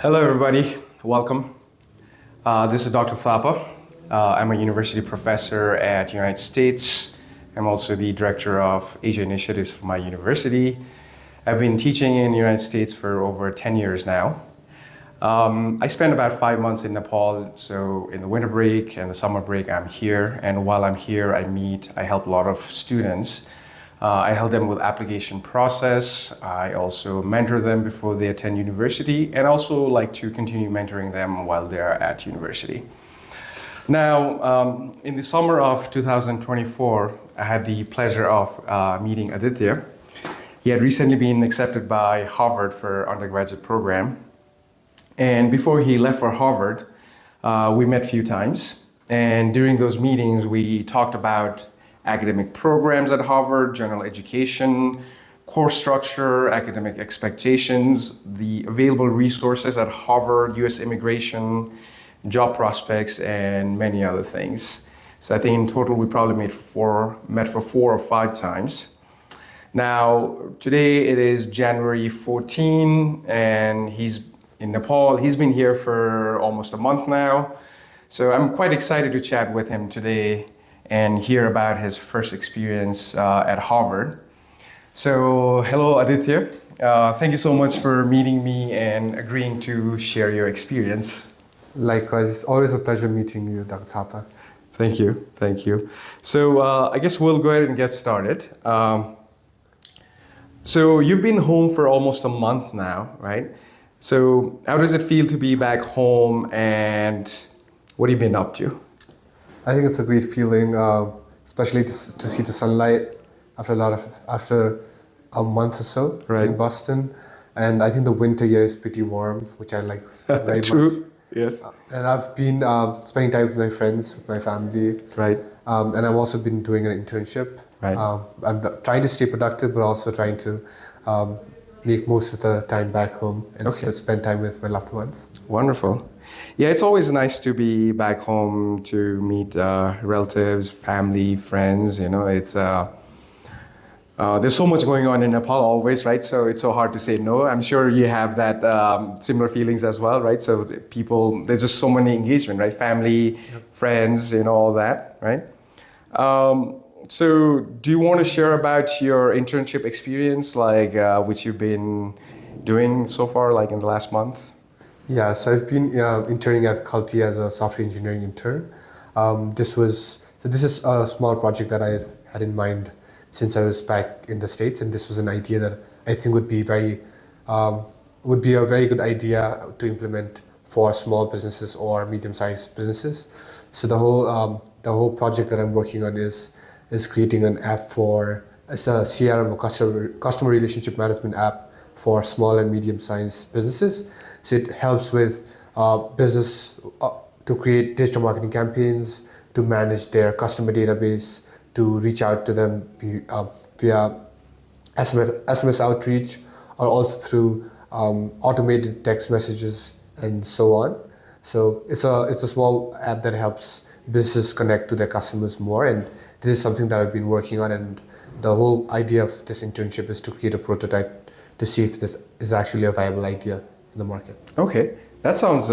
Hello, everybody. Welcome. This is Dr. Thapa. I'm a university professor at United States. I'm also the director of Asia Initiatives for my university. I've been teaching in the United States for over 10 years now. I spent about 5 months in Nepal, so in the winter break and the summer break, I'm here. And while I'm here, I help a lot of students. I help them with application process. I also mentor them before they attend university, and also like to continue mentoring them while they're at university. Now, in the summer of 2024, I had the pleasure of meeting Aaditya. He had recently been accepted by Harvard for undergraduate program. And before he left for Harvard, we met a few times. And during those meetings, we talked about academic programs at Harvard, general education, course structure, academic expectations, the available resources at Harvard, US immigration, job prospects, and many other things. So I think in total we probably met for 4 or 5 times. Now, today it is January 14, and he's in Nepal. He's been here for almost a month now. So I'm quite excited to chat with him today and hear about his first experience at Harvard. So, hello Aaditya. Thank you so much for meeting me and agreeing to share your experience. Likewise, it's always a pleasure meeting you, Dr. Thapa. Thank you. So, I guess we'll go ahead and get started. So, you've been home for almost a month now, right? So, how does it feel to be back home, and what have you been up to? I think it's a great feeling, especially to see the sunlight after a month or so in Boston. And I think the winter here is pretty warm, which I like very True. much. Yes. And I've been spending time with my friends, with my family. Right. And I've also been doing an internship. Right. I'm trying to stay productive, but also trying to make most of the time back home and spend time with my loved ones. Wonderful. Yeah, it's always nice to be back home to meet relatives, family, friends. You know, it's there's so much going on in Nepal always, right? So it's so hard to say no. I'm sure you have that similar feelings as well, right? So people, there's just so many engagement, right? Family, friends, you know, all that, right? So do you want to share about your internship experience, like which you've been doing so far, like in the last month? Yeah, so I've been interning at Kalti as a software engineering intern. This is a small project that I had in mind since I was back in the States, and this was an idea that I think would be a very good idea to implement for small businesses or medium-sized businesses. So the whole project that I'm working on is creating an app it's a CRM, or customer relationship management app for small and medium-sized businesses. So it helps with business to create digital marketing campaigns, to manage their customer database, to reach out to them via SMS outreach, or also through automated text messages and so on. So it's a small app that helps businesses connect to their customers more, and this is something that I've been working on, and the whole idea of this internship is to create a prototype to see if this is actually a viable idea in the market. Okay, that sounds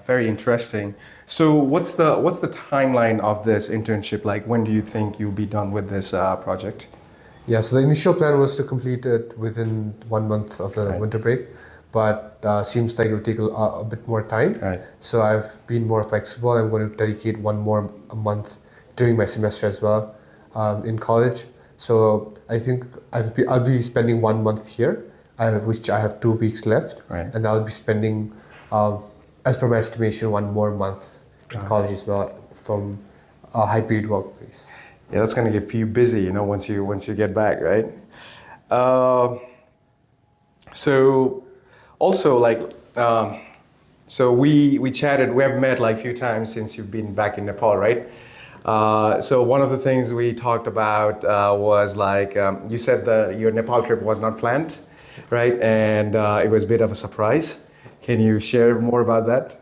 very interesting. So what's the timeline of this internship? Like, when do you think you'll be done with this project? Yeah, so the initial plan was to complete it within 1 month of the winter break, but seems like it will take a bit more time. Right. So I've been more flexible. I'm going to dedicate one more month during my semester as well in college. So I think I'll be spending 1 month here, which I have 2 weeks left, and I'll be spending, as per my estimation, 1 more month in college as well from a hybrid workplace. Yeah, that's gonna get you busy, you know, once you get back, right? So also like, so we chatted. We have met like a few times since you've been back in Nepal, right? So one of the things we talked about was like, you said your Nepal trip was not planned, right? And it was a bit of a surprise. Can you share more about that?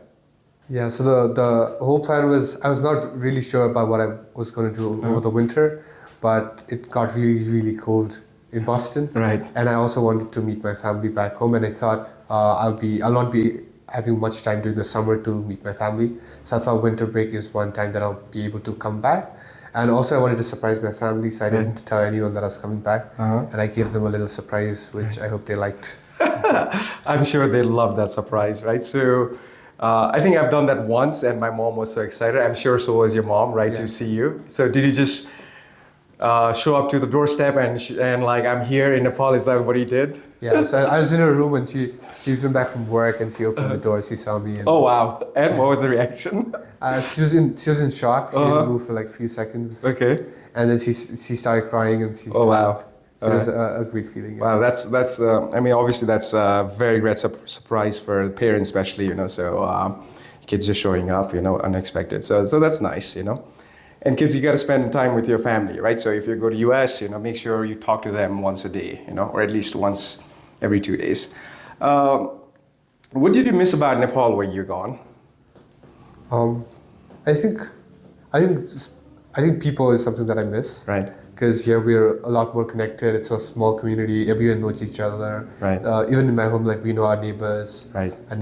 Yeah, so the whole plan was, I was not really sure about what I was going to do over the winter, but it got really, really cold in Boston. Right. And I also wanted to meet my family back home, and I thought I'll not be having much time during the summer to meet my family. So I thought winter break is one time that I'll be able to come back. And also I wanted to surprise my family, so I didn't tell anyone that I was coming back. And I gave them a little surprise, which I hope they liked. I'm sure they love that surprise, right? So I think I've done that once and my mom was so excited. I'm sure so was your mom, right, to see you. So did you just show up to the doorstep and like, I'm here in Nepal, is that what you did? Yeah, so I was in her room and she came back from work and she opened the door, she saw me. And, oh wow, and what was the reaction? She was in shock, she didn't move for like a few seconds. Okay. And then she started crying and she So it was a great feeling. Yeah. Wow, that's. I mean, obviously, that's a very great surprise for the parents, especially. So kids just showing up, unexpected. So that's nice, And kids, you got to spend time with your family, right? So if you go to US, make sure you talk to them once a day, or at least once every 2 days. What did you miss about Nepal when you're gone? I think people is something that I miss. Right. Because here we're a lot more connected. It's a small community. Everyone knows each other. Right. Even in my home, like we know our neighbors. Right. And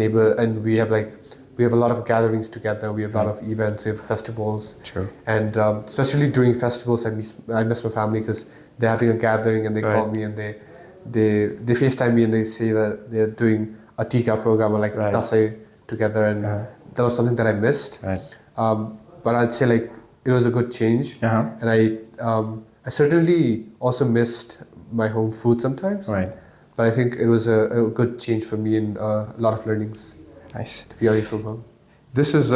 we have a lot of gatherings together. We have a lot of events. We have festivals. Sure. And especially during festivals, I miss my family because they're having a gathering and they call me and they FaceTime me and they say that they're doing a Tika program or like Dasai together, and that was something that I missed. Right. But I'd say like it was a good change, and I certainly also missed my home food sometimes. Right. But I think it was a good change for me and a lot of learnings. Nice. To be away from home. This was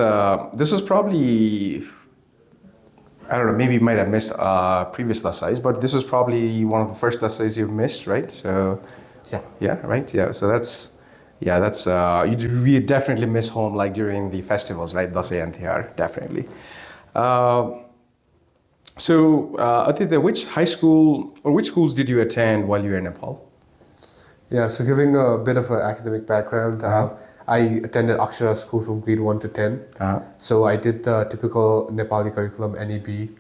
probably, I don't know, maybe you might have missed previous dasais, but this was probably one of the first dasais you've missed, right? So, yeah, right, yeah. So that's we definitely miss home like during the festivals, right? Dasai and Tihar, definitely. So, Aaditya, which high school or which schools did you attend while you were in Nepal? Yeah, so giving a bit of an academic background, I attended Akshara school from grade 1 to 10. So I did the typical Nepali curriculum, NEB,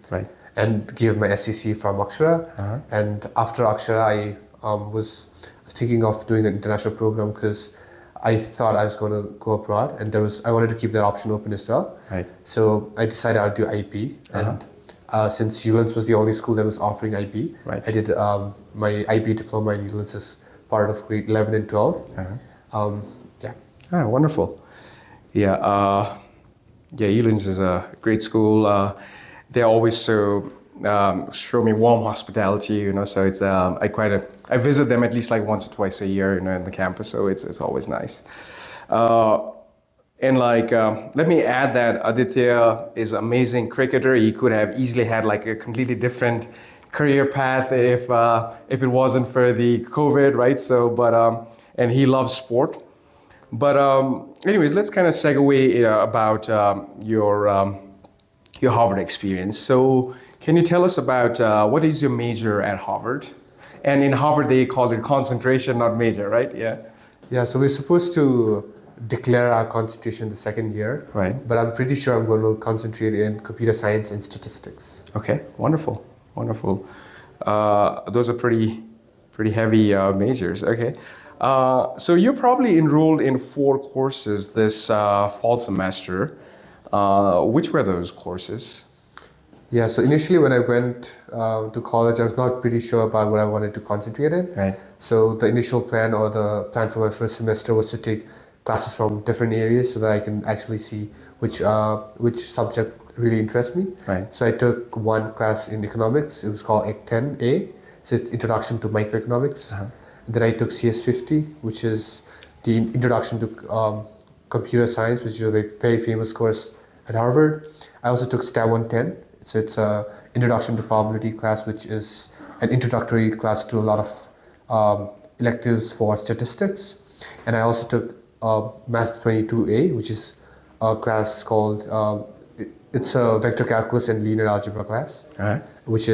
and gave my SCC from Akshara. And after Akshara, I was thinking of doing an international program because I thought I was going to go abroad, and I wanted to keep that option open as well. Right. So I decided I'll do IB, and since Ullens was the only school that was offering IB, I did my IB diploma in Ullens as part of grade 11 and 12. Ah, wonderful. Yeah, Ullens is a great school. They always show me warm hospitality, so it's I visit them at least like once or twice a year, in the campus, so it's always nice. And let me add that Aaditya is an amazing cricketer. He could have easily had like a completely different career path if it wasn't for the COVID, right? So, and he loves sport. But anyways, let's kind of segue about your Harvard experience. So can you tell us about what is your major at Harvard? And in Harvard, they call it concentration, not major, right? Yeah. Yeah, so we're supposed to declare our concentration the second year. Right. But I'm pretty sure I'm going to concentrate in computer science and statistics. Okay, wonderful, wonderful. Those are pretty heavy majors, okay. So you're probably enrolled in 4 courses this fall semester. Which were those courses? Yeah, so initially when I went to college, I was not pretty sure about what I wanted to concentrate in. Right. So the initial plan or the plan for my first semester was to take classes from different areas so that I can actually see which subject really interests me. Right. So I took one class in economics. It was called Ec 10A. So it's Introduction to Microeconomics. And then I took CS50, which is the Introduction to Computer Science, which is a very famous course at Harvard. I also took STAT 110. So it's an Introduction to Probability class, which is an introductory class to a lot of electives for statistics. And I also took Math 22A, which is a class called, it's a vector calculus and linear algebra class, which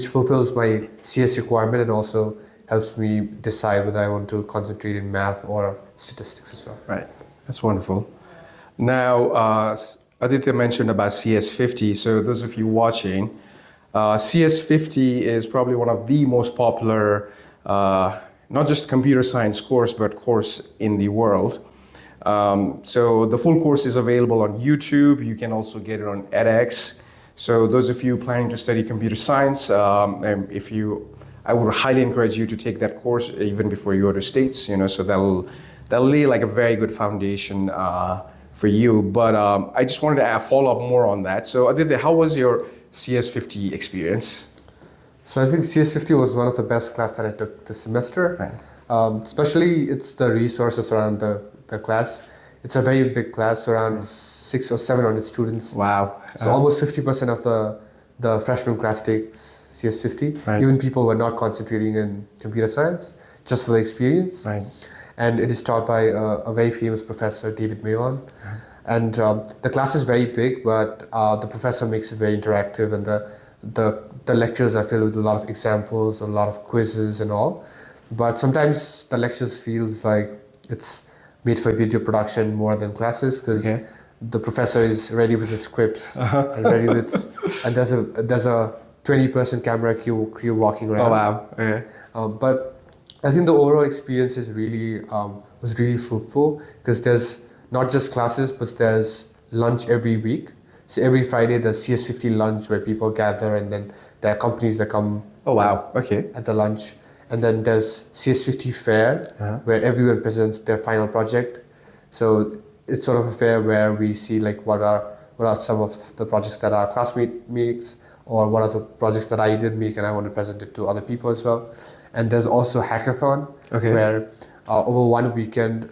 fulfills my CS requirement and also helps me decide whether I want to concentrate in math or statistics as well. Right, that's wonderful. Now, Aaditya mentioned about CS50. So those of you watching, CS50 is probably one of the most popular, not just computer science course, but course in the world. So the full course is available on YouTube. You can also get it on edX. So those of you planning to study computer science, I would highly encourage you to take that course even before you go to States. So that'll lay like a very good foundation for you. But I just wanted to follow up more on that. So Aditya, how was your CS50 experience? So I think CS50 was one of the best class that I took this semester. Right. Especially it's the resources around the class. It's a very big class, around 600 or 700 students. Wow. So almost 50% of the freshman class takes CS50. Right. Even people who are not concentrating in computer science, just for the experience. Right. And it is taught by a very famous professor, David Malon. And the class is very big, but the professor makes it very interactive, and the lectures are filled with a lot of examples, a lot of quizzes and all. But sometimes the lectures feels like it's made for video production more than classes, because the professor is ready with the scripts and ready with, and there's a 20-person camera crew walking around. Oh wow! Okay. But I think the overall experience is really was really fruitful, because there's not just classes, but there's lunch every week. So every Friday there's CS50 lunch where people gather, and then there are companies that come. Oh wow! Okay. At the lunch, and then there's CS50 fair where everyone presents their final project. So it's sort of a fair where we see like what are some of the projects that our classmate makes, or what are the projects that I did make and I want to present it to other people as well. And there's also hackathon where over one weekend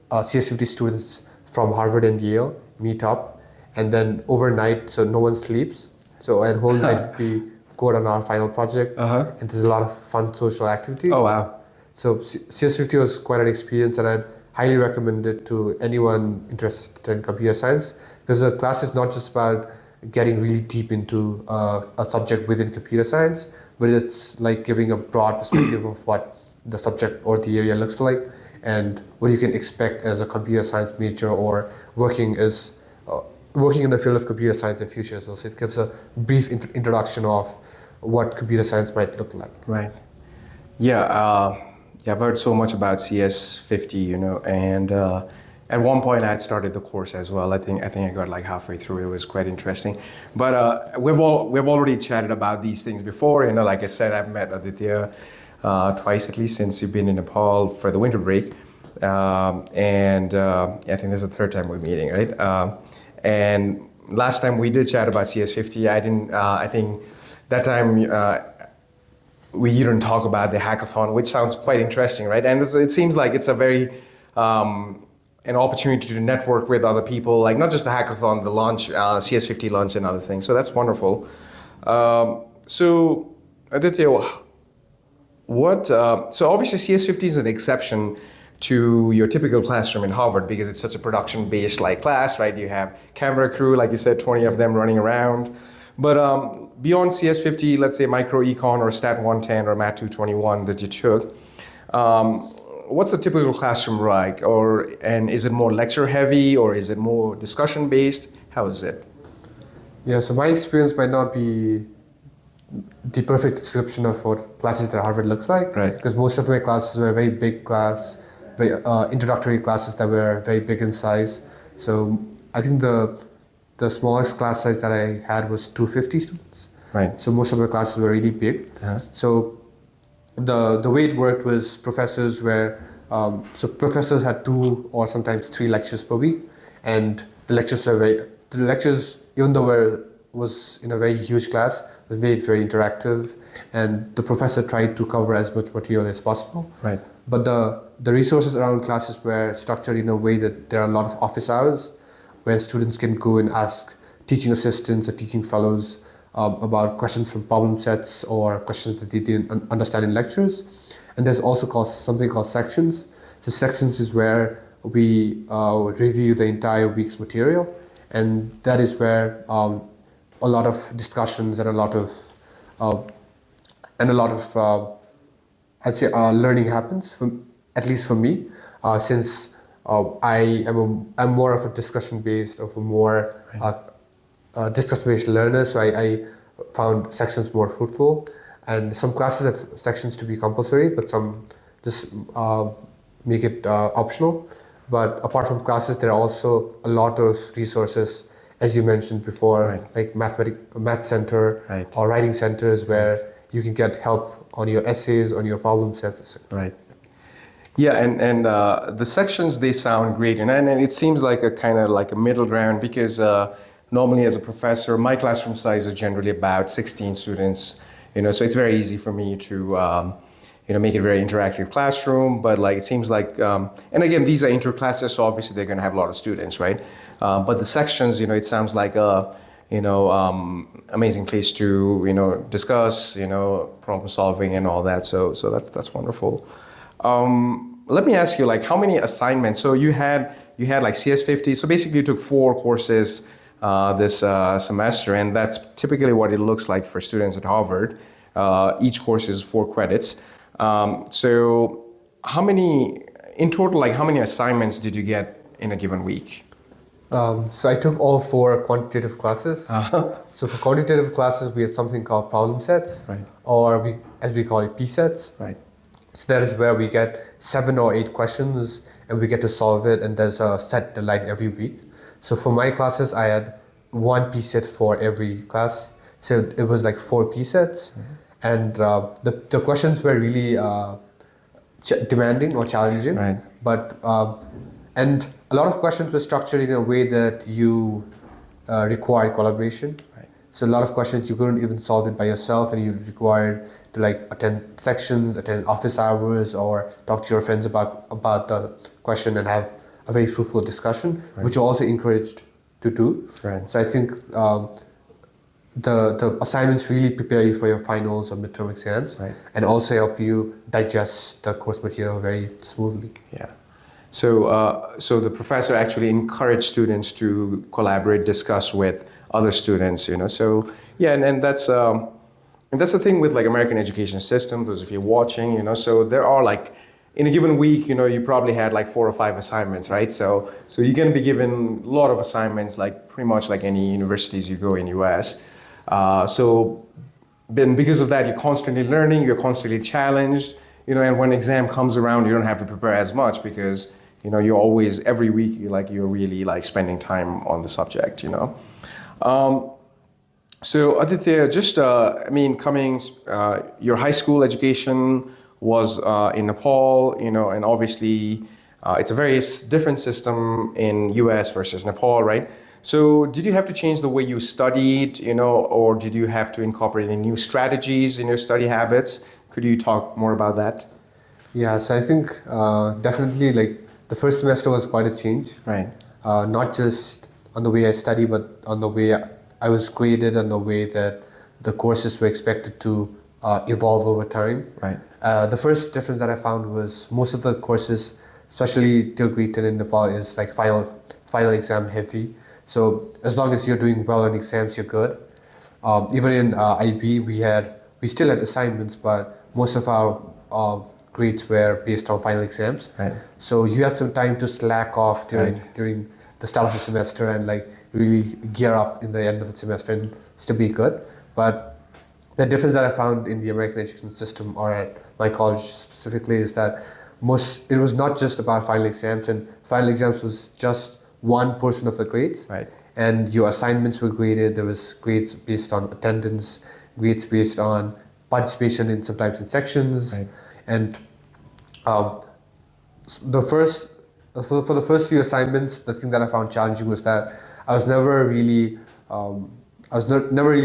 CS50 students from Harvard and Yale meet up, and then overnight, so no one sleeps. So and whole night we code on our final project, and there's a lot of fun social activities. Oh wow! So CS50 was quite an experience, and I'd highly recommend it to anyone interested in computer science, because the class is not just about getting really deep into a subject within computer science, but it's like giving a broad perspective of what the subject or the area looks like, and what you can expect as a computer science major or working in the field of computer science in future. So it gives a brief introduction of what computer science might look like. Right. Yeah. I've heard so much about CS50, and at one point I had started the course as well. I think I got like halfway through. It was quite interesting. But we've already chatted about these things before. Like I said, I've met Aditya twice at least since you've been in Nepal for the winter break, and I think this is the third time we're meeting, right? And last time we did chat about CS50, I think that time we didn't talk about the hackathon, which sounds quite interesting, right? And it seems like it's a very an opportunity to network with other people, like not just the hackathon, the launch, CS50 launch and other things. So that's wonderful. So Aditya, so obviously CS50 is an exception to your typical classroom in Harvard, because it's such a production-based like class, right? You have camera crew, like you said, 20 of them running around. But beyond CS50, let's say micro econ or stat 110 or math 221 that you took, what's the typical classroom like? And is it more lecture heavy, or is it more discussion based? How is it? Yeah, so my experience might not be the perfect description of what classes at Harvard looks like, right? Because most of my classes were very big class, very introductory classes that were very big in size. So I think the smallest class size that I had was 250 students. Right. So most of my classes were really big. So the way it worked was professors professors had 2 or sometimes 3 lectures per week, and the lectures, even though was in a very huge class, was made very interactive, and the professor tried to cover as much material as possible. Right. But the resources around classes were structured in a way that there are a lot of office hours where students can go and ask teaching assistants or teaching fellows about questions from problem sets or questions that they didn't understand in lectures. And there's also something called sections. So sections is where we review the entire week's material, and that is where a lot of discussions and a lot of I'd say learning happens, at least for me, since I'm more of a discussion-based, of a more discussion-based learner. So I found sections more fruitful, and some classes have sections to be compulsory, but some just make it optional. But apart from classes, there are also a lot of resources, as you mentioned before, Right. like math center Right. or writing centers where you can get help on your essays, on your problem sets. Right. Yeah, and the sections, they sound great, and it seems like a kind of like a middle ground because normally as a professor, my classroom size is generally about 16 students, so it's very easy for me to make it a very interactive classroom. But like it seems like, and again, these are interclasses, so obviously they're going to have a lot of students, right? But the sections, it sounds like a amazing place to discuss, problem solving and all that. So that's wonderful. Let me ask you, like, how many assignments? So you had like CS50. So basically, you took 4 courses this semester, and that's typically what it looks like for students at Harvard. Each course is 4 credits. So how many in total? Like, how many assignments did you get in a given week? So I took all 4 quantitative classes. So for quantitative classes, we have something called problem sets, Right. or as we call it, P sets. Right. So that is where we get 7 or 8 questions and we get to solve it, and there's a set deadline every week. So for my classes, I had 1 P set for every class. So it was like 4 P sets. And the questions were really demanding or challenging. Right. But and a lot of questions were structured in a way that you required collaboration. Right. So a lot of questions you couldn't even solve it by yourself, and you required to like attend sections, attend office hours, or talk to your friends about the question and have a very fruitful discussion, Right. which you're also encouraged to do. Right. So I think the assignments really prepare you for your finals or midterm exams, Right. and also help you digest the course material very smoothly. Yeah. So the professor actually encouraged students to collaborate, discuss with other students, So yeah, and that's the thing with like American education system. Those of you watching, so there are like in a given week, you probably had like 4 or 5 assignments, right? So you're going to be given a lot of assignments, like pretty much like any universities you go in US. So then because of that, you're constantly learning, you're constantly challenged, and when exam comes around, you don't have to prepare as much because you're always every week you're really like spending time on the subject. So Aditya, just coming, your high school education was in Nepal, and obviously it's a very different system in US versus Nepal, right? So did you have to change the way you studied, or did you have to incorporate any new strategies in your study habits? Could you talk more about that? Yeah, so I think definitely like the first semester was quite a change. Right. Not just on the way I study, but on the way I was graded and the way that the courses were expected to evolve over time. Right. The first difference that I found was most of the courses, especially till grade 10 in Nepal, is like final exam heavy. So as long as you're doing well on exams, you're good. Even in IB, we still had assignments, but most of our grades were based on final exams. Right. So you had some time to slack off during the start of the semester and like really gear up in the end of the semester and still be good. But the difference that I found in the American education system, or at my college specifically, is that it was not just about final exams, and final exams was just one portion of the grades. Right. And your assignments were graded. There was grades based on attendance, grades based on participation in sometimes in sections. Right. And for the first few assignments, the thing that I found challenging was that I was never really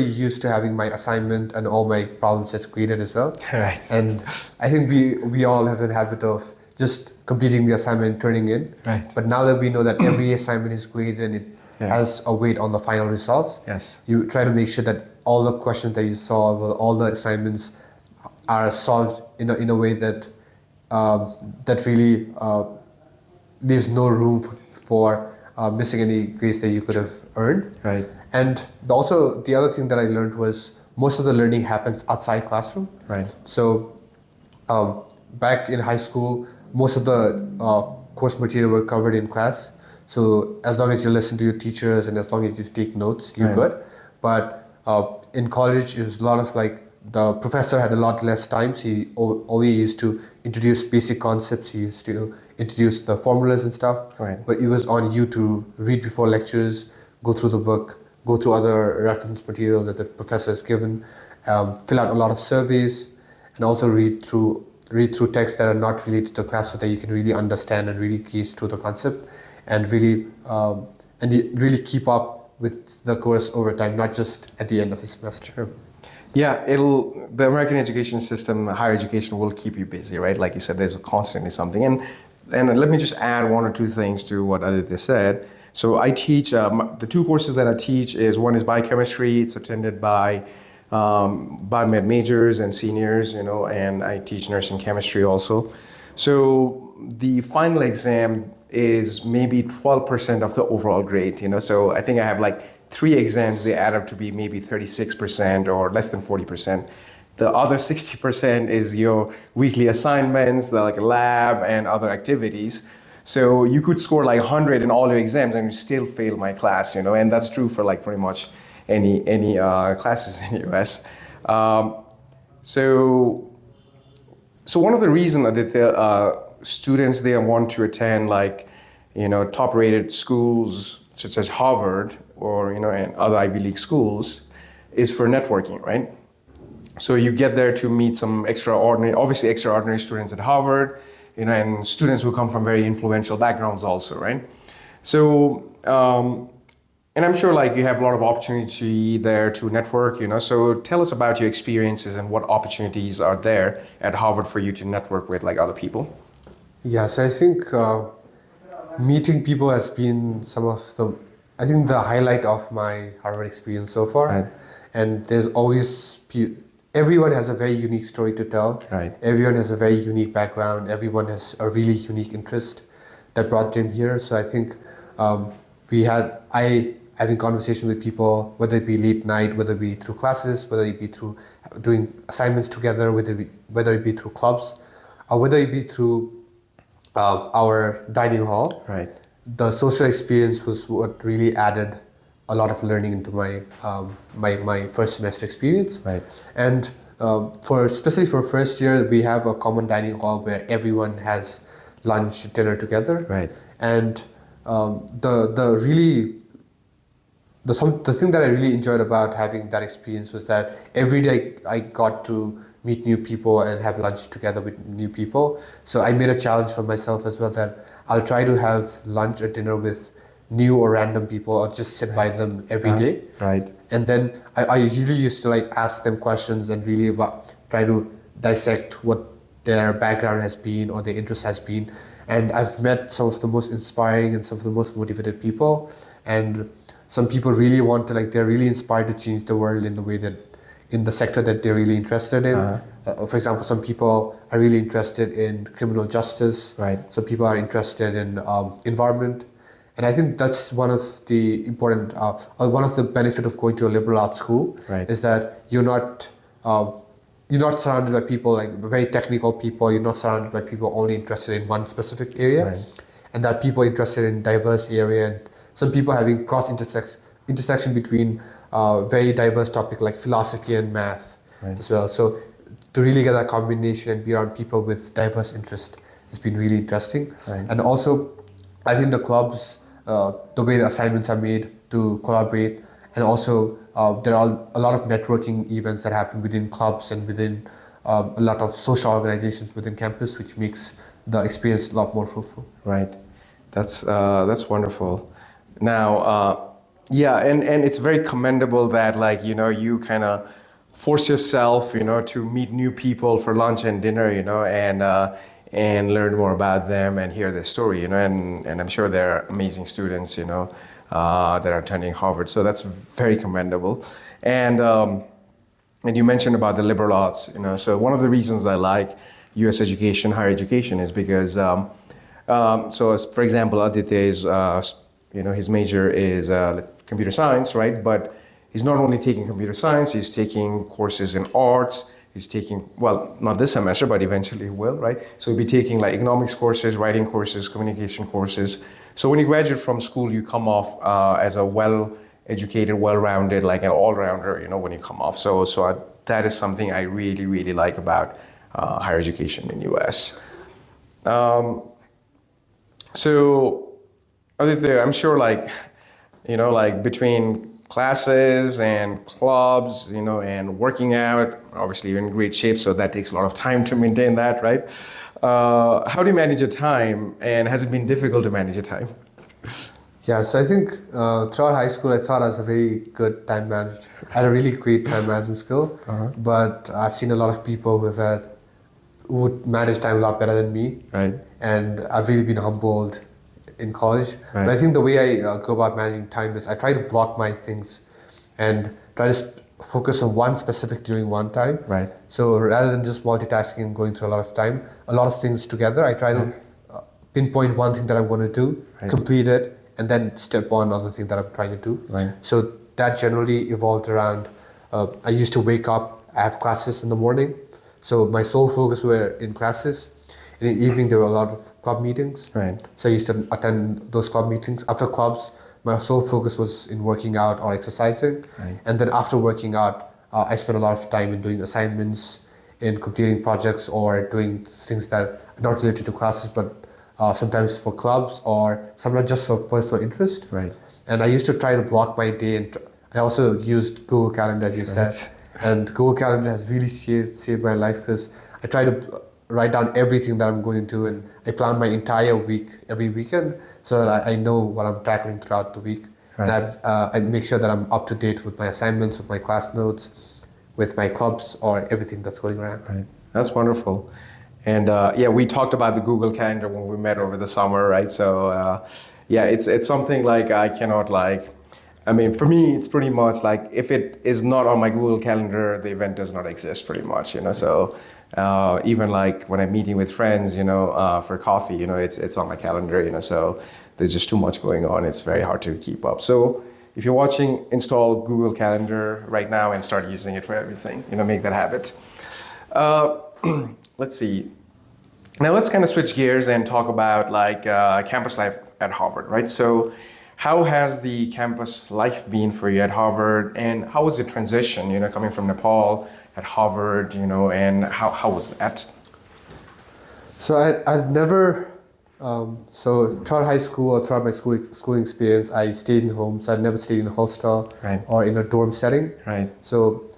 used to having my assignment and all my problem sets graded as well. Right. And I think we all have a habit of just completing the assignment and turning in. Right. But now that we know that every assignment is graded and it has a weight on the final results, yes, you try to make sure that all the questions that you solve, or all the assignments are solved in a way that that really leaves no room for missing any grades that you could have earned. Right. And also the other thing that I learned was most of the learning happens outside classroom. Right. So back in high school, most of the course material were covered in class. So as long as you listen to your teachers and as long as you take notes, you're Right. good. But in college, it was a lot of like the professor had a lot less time, so he only used to introduce basic concepts. He used to introduce the formulas and stuff. Right. But it was on you to read before lectures, go through the book, go through other reference material that the professor has given, fill out a lot of surveys, and also read through texts that are not related to the class, so that you can really understand and really gaze through the concept, and really keep up with the course over time, not just at the end of the semester. Sure. Yeah, the American education system, higher education, will keep you busy, right? Like you said, there's constantly something. And let me just add one or two things to what Aaditya said. So I teach, the two courses that I teach one is biochemistry. It's attended by biomed majors and seniors, and I teach nursing chemistry also. So the final exam is maybe 12% of the overall grade, So I think I have like 3 exams, they add up to be maybe 36% or less than 40%. The other 60% is your weekly assignments, like lab and other activities. So you could score like 100 in all your exams and you still fail my class, and that's true for like pretty much any classes in the US. So one of the reasons that the students, they want to attend like, top-rated schools such as Harvard or, and other Ivy League schools is for networking, right? So you get there to meet some extraordinary students at Harvard, and students who come from very influential backgrounds also, right? So, and I'm sure like you have a lot of opportunity there to network, so tell us about your experiences and what opportunities are there at Harvard for you to network with like other people. Yes, I think meeting people has been the highlight of my Harvard experience so far. Right. And there's always, everyone has a very unique story to tell. Right. Everyone has a very unique background. Everyone has a really unique interest that brought them here. So I think having conversation with people, whether it be late night, whether it be through classes, whether it be through doing assignments together, whether it be through clubs, or whether it be through our dining hall. Right. The social experience was what really added a lot of learning into my my first semester experience. Right. And especially for first year, we have a common dining hall where everyone has lunch, dinner together. Right. And the thing that I really enjoyed about having that experience was that every day I got to meet new people and have lunch together with new people. So I made a challenge for myself as well that I'll try to have lunch or dinner with new or random people or just sit by them every day. Right. And then I really used to like ask them questions and really try to dissect what their background has been or their interest has been. And I've met some of the most inspiring and some of the most motivated people. And some people really they're really inspired to change the world in the way that, in the sector that they're really interested in. For example, some people are really interested in criminal justice. Right. Some people are interested in environment. And I think that's one of the important, one of the benefit of going to a liberal arts school. Right. Is that you're not surrounded by people like very technical people. You're not surrounded by people only interested in one specific area. Right. And that people interested in diverse area, and some people having cross intersection between very diverse topic like philosophy and math. Right. As well. So to really get that combination and be around people with diverse interest has been really interesting. Right. And also, I think the clubs, the way the assignments are made to collaborate, and also there are a lot of networking events that happen within clubs and within a lot of social organizations within campus, which makes the experience a lot more fruitful. Right. That's wonderful. Now, and it's very commendable that you kind of force yourself, to meet new people for lunch and dinner, and learn more about them and hear their story, and I'm sure they're amazing students, that are attending Harvard. So that's very commendable. And you mentioned about the liberal arts, so one of the reasons I like U.S. education, higher education, is because, for example, Aaditya is, his major is computer science, right? But he's not only taking computer science, he's taking courses in arts. He's taking, well, not this semester, but eventually he will, right? So he'll be taking like economics courses, writing courses, communication courses. So when you graduate from school, you come off as a educated, well-rounded, like an all-rounder, you know, when you come off. That is something I really, really like about higher education in US. So Aditya, I'm sure like, you know, like between classes and clubs, you know, and working out, obviously you're in great shape, so that takes a lot of time to maintain that, right? How do you manage your time, and has it been difficult to manage your time? Yeah, so I think throughout high school, I thought I was a very good time manager. I had a really great time management skill, but I've seen a lot of people who would manage time a lot better than me. Right. And I've really been humbled in college. Right. But I think the way I go about managing time is I try to block my things and try to focus on one specific during one time. Right. So rather than just multitasking and going through a lot of things together, I try to pinpoint one thing that I'm going to do, complete it, and then step on another thing that I'm trying to do. Right. So that generally evolved around, I used to wake up, I have classes in the morning, so my sole focus were in classes. And in the evening, there were a lot of club meetings. Right. So I used to attend those club meetings. After clubs, my sole focus was in working out or exercising. Right. And then after working out, I spent a lot of time in doing assignments, in completing projects, or doing things that are not related to classes, but sometimes for clubs or sometimes just for personal interest. Right. And I used to try to block my day, and I also used Google Calendar, as you said. And Google Calendar has really saved my life, because I try to write down everything that I'm going to do, and I plan my entire week every weekend so that I know what I'm tackling throughout the week. Right. And I make sure that I'm up to date with my assignments, with my class notes, with my clubs, or everything that's going around. Right. That's wonderful. And we talked about the Google Calendar when we met over the summer, right? So it's something like I cannot like, I mean, for me, it's pretty much like if it is not on my Google Calendar, the event does not exist pretty much, you know. So even like when I'm meeting with friends, you know, for coffee, you know, it's on my calendar, you know, so there's just too much going on. It's very hard to keep up. So if you're watching, install Google Calendar right now and start using it for everything, you know, make that habit. Let's see. Now let's kind of switch gears and talk about like campus life at Harvard, right? So how has the campus life been for you at Harvard, and how was the transition, you know, coming from Nepal at Harvard, you know, and how was that? So I'd never, so throughout high school or throughout my schooling experience, I stayed in homes. I'd never stayed in a hostel or in a dorm setting. Right. So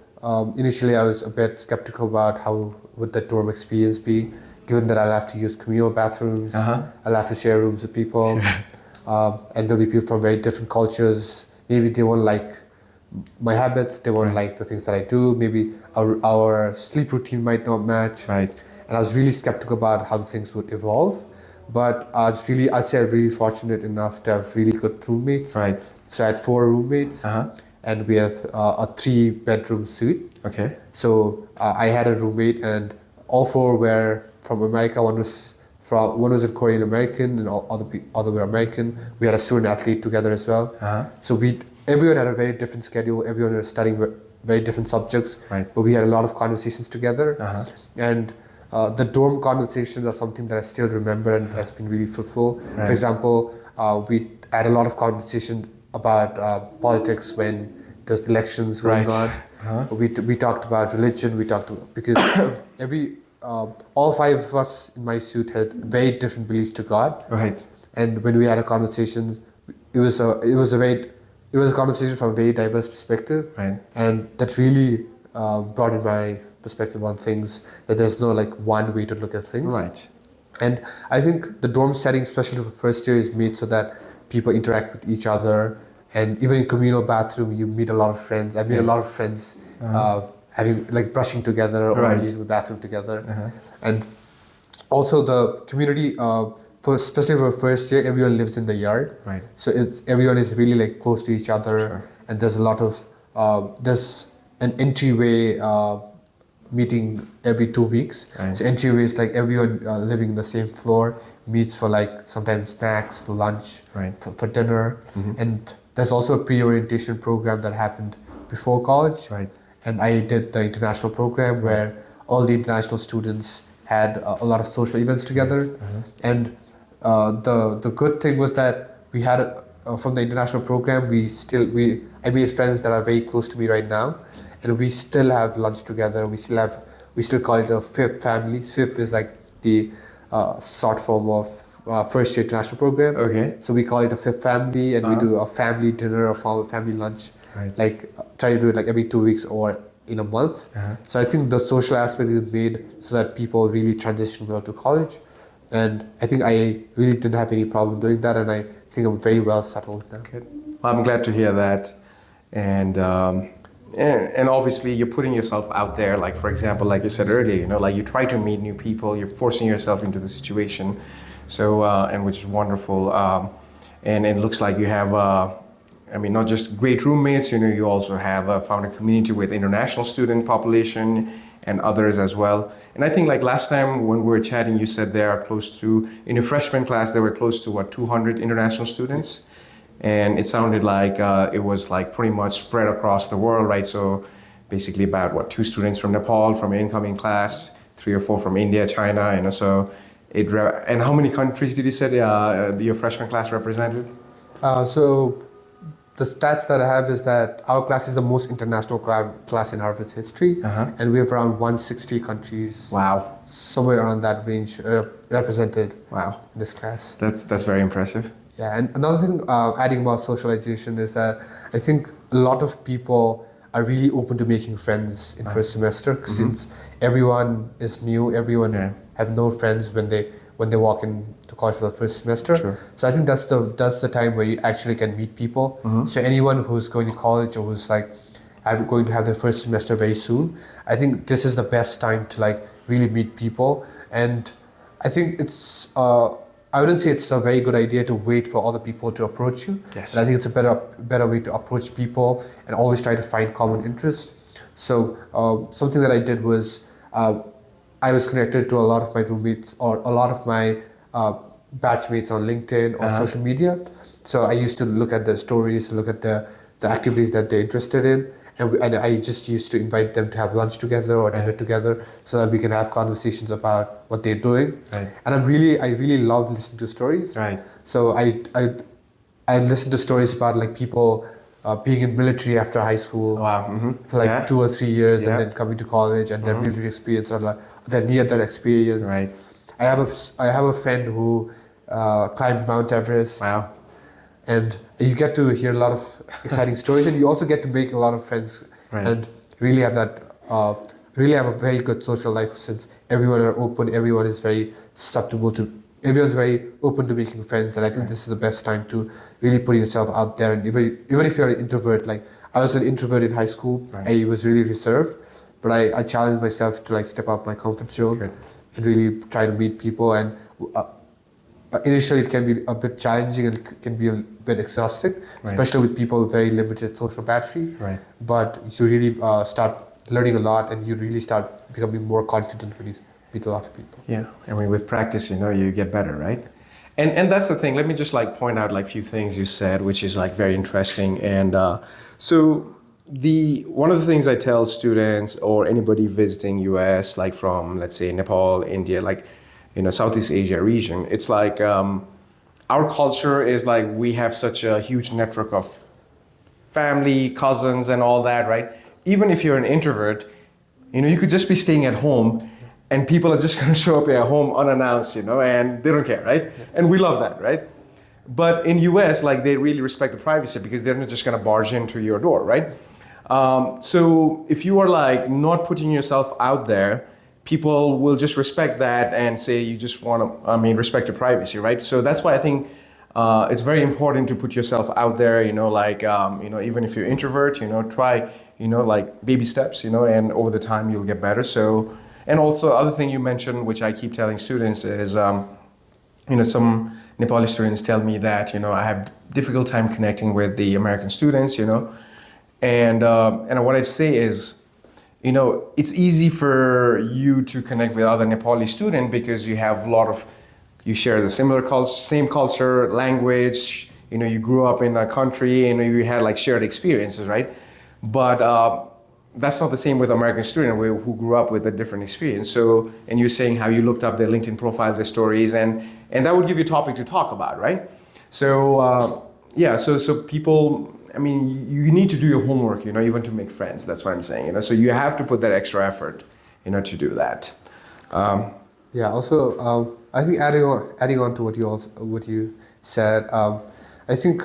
initially I was a bit skeptical about how would the dorm experience be, given that I'll have to use communal bathrooms, I'll have to share rooms with people, and there'll be people from very different cultures. Maybe they won't like my habits, they won't like the things that I do, maybe our sleep routine might not match. Right. And I was really skeptical about how the things would evolve. But I'd say I'm really fortunate enough to have really good roommates. Right. So I had 4 roommates, and we had a 3-bedroom suite. Okay. So I had a roommate, and all 4 were from America. One was a Korean American, and other were American. We had a student athlete together as well. So everyone had a very different schedule. Everyone was studying very different subjects. Right. But we had a lot of conversations together. And the dorm conversations are something that I still remember and has been really fruitful. Right. For example, we had a lot of conversations about politics when there's elections going on. We talked about religion. Because all 5 of us in my suite had very different beliefs to God. Right. And when we had a conversation, it was a conversation from a very diverse perspective. Right. And that really broadened my perspective on things, that there's no like one way to look at things. Right. And I think the dorm setting, especially for first year, is made so that people interact with each other. And even in communal bathroom, you meet a lot of friends. I meet a lot of friends having like brushing together or using the bathroom together. And also the community, especially for first year, everyone lives in the yard. Right. So everyone is really like close to each other. And there's a lot of, there's an entryway meeting every 2 weeks. Right. So entryway is like everyone living in the same floor meets for like sometimes snacks, for lunch, for dinner. And there's also a pre-orientation program that happened before college. Right. And I did the international program where all the international students had a lot of social events together. And the good thing was that we had from the international program, I made friends that are very close to me right now, and we still have lunch together. We still call it a FIP family. FIP is like the short form of first year international program. Okay. So we call it a FIP family, and we do a family dinner or family lunch. Right. Like try to do it like every 2 weeks or in a month. So I think the social aspect is made so that people really transition well to college. And I think I really didn't have any problem doing that, and I think I'm very well settled now. Good. Well, I'm glad to hear that. And obviously you're putting yourself out there, like for example, like you said earlier, like you try to meet new people, you're forcing yourself into the situation. So, and which is wonderful. And it looks like you have, not just great roommates, you also have found a community with international student population and others as well. And I think like last time when we were chatting, you said there are close to, in your freshman class, there were close to 200 international students. And it sounded like it was like pretty much spread across the world, right? So basically about 2 students from Nepal from your incoming class, 3 or 4 from India, China, and so and how many countries did you say your freshman class represented? So the stats that I have is that our class is the most international class in Harvard's history, and we have around 160 countries. Wow. Somewhere around that range represented. Wow. In this class. That's very impressive. Yeah, and another thing adding about socialization is that I think a lot of people are really open to making friends in first semester, since everyone is new, everyone have no friends when they walk into college for the first semester. Sure. So I think that's the time where you actually can meet people. So anyone who's going to college or who's like going to have their first semester very soon, I think this is the best time to like really meet people. And I think it's I wouldn't say it's a very good idea to wait for other people to approach you. Yes. But I think it's a better way to approach people and always try to find common interest. So something that I did was I was connected to a lot of my roommates or a lot of my batchmates on LinkedIn or social media. So I used to look at their stories, look at the activities that they're interested in. And I just used to invite them to have lunch together or dinner together so that we can have conversations about what they're doing. Right. And I really love listening to stories. Right. So I listen to stories about like people being in military after high school for like 2 or 3 years and then coming to college and their military experience or like their near-death experience. Right. I have a friend who climbed Mount Everest. Wow. And you get to hear a lot of exciting stories, and you also get to make a lot of friends and really have a very good social life, since everyone are open, everyone is very susceptible to, everyone's very open to making friends. And I think this is the best time to really put yourself out there. And even if you're an introvert, like I was an introvert in high school, I was really reserved, but I challenged myself to like step out my comfort zone and really try to meet people. And initially it can be a bit challenging and can be a bit exhausting, especially with people with very limited social battery. Right. But you really start learning a lot, and you really start becoming more confident when you meet a lot of people. Yeah, I mean with practice, you get better, right? And that's the thing. Let me just like point out like a few things you said, which is like very interesting. And so one of the things I tell students or anybody visiting US, like from let's say Nepal, India, like Southeast Asia region, it's like our culture is like we have such a huge network of family, cousins, and all that, right? Even if you're an introvert, you could just be staying at home, and people are just going to show up at home unannounced, and they don't care, right? And we love that, right? But in US, like they really respect the privacy because they're not just going to barge into your door, right? So if you are like not putting yourself out there, people will just respect that and say you just want to, respect your privacy, right? So that's why I think it's very important to put yourself out there, even if you're introvert, try, like baby steps, and over the time you'll get better. So, and also other thing you mentioned, which I keep telling students is, some Nepali students tell me that, I have difficult time connecting with the American students, and what I say is, it's easy for you to connect with other Nepali students because you have you share the same culture, language, you grew up in a country and you had like shared experiences, right? But that's not the same with American students who grew up with a different experience. So, and you're saying how you looked up their LinkedIn profile, their stories, and that would give you a topic to talk about, right? So yeah, so people, I mean, you need to do your homework, even to make friends. That's what I'm saying, So you have to put that extra effort, to do that. Yeah. Also, I think adding on to what you said, I think,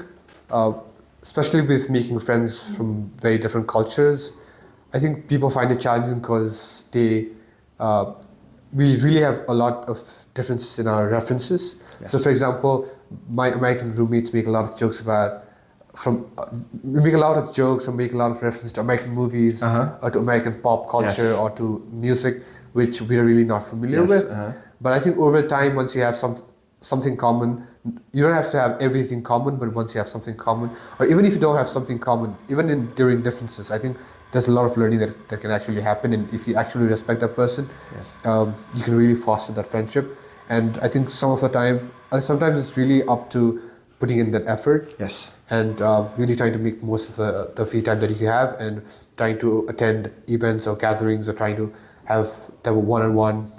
especially with making friends from very different cultures, I think people find it challenging because we really have a lot of differences in our references. Yes. So, for example, my American roommates make a lot of jokes about we make a lot of jokes and make a lot of references to American movies or to American pop culture Yes. or to music, which we are really not familiar Yes, with. But I think over time, once you have something common, you don't have to have everything common, but once you have something common, or even if you don't have something common, even during differences, I think there's a lot of learning that can actually happen. And if you actually respect that person, Yes. you can really foster that friendship. And I think some of the time, sometimes it's really up to putting in that effort. Yes. And really trying to make most of the free time that you have, and trying to attend events or gatherings, or trying to have one-on-one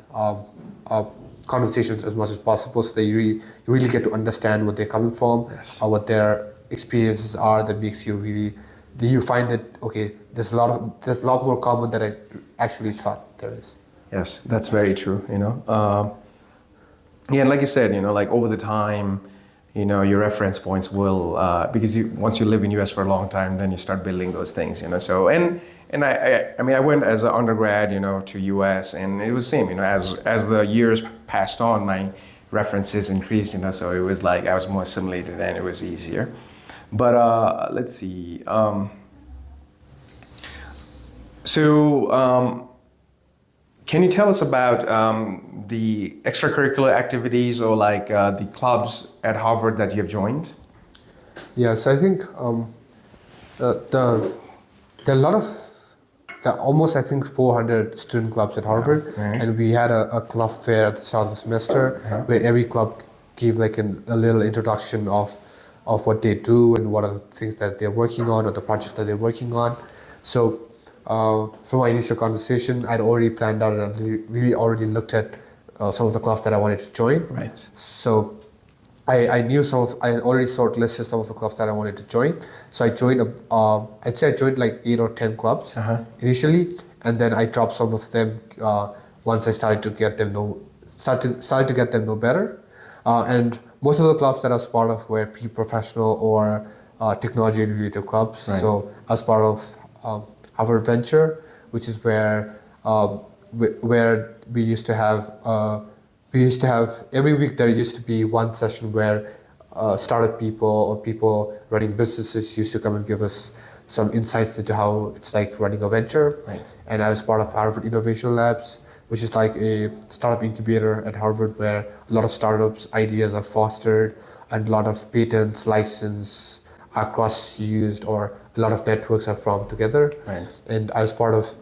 conversations as much as possible, so that you really get to understand what they're coming from, Yes. or what their experiences are, that makes you really, you find that, okay, there's a lot more common than I actually thought there is. Yes, that's very true, Yeah, and like you said, like over the time, your reference points will, because once you live in US for a long time, then you start building those things, So, and I mean, I went as an undergrad, to US, and it was the same, as the years passed on, my references increased, so it was like I was more assimilated and it was easier. But let's see. Can you tell us about the extracurricular activities or like the clubs at Harvard that you've joined? Yeah, so I think there are a lot of, there are almost, I think, 400 student clubs at Harvard, and we had a club fair at the start of the semester where every club gave like a little introduction of what they do and what are the things that they're working on or the projects that they're working on. So from my initial conversation, I'd already planned out and really already looked at some of the clubs that I wanted to join. Right. So I knew I already shortlisted some of the clubs that I wanted to join. So I joined, I'd say I joined like 8 or 10 clubs initially, and then I dropped some of them once I started to get them know better. And most of the clubs that I was part of were pre-professional or technology-related clubs. Right. So I was part of Harvard Venture, which is where we used to have every week there used to be one session where startup people or people running businesses used to come and give us some insights into how it's like running a venture. Right. And I was part of Harvard Innovation Labs, which is like a startup incubator at Harvard where a lot of startups ideas are fostered and a lot of patents, license are cross-used, or a lot of networks are formed together. Right. And I was part of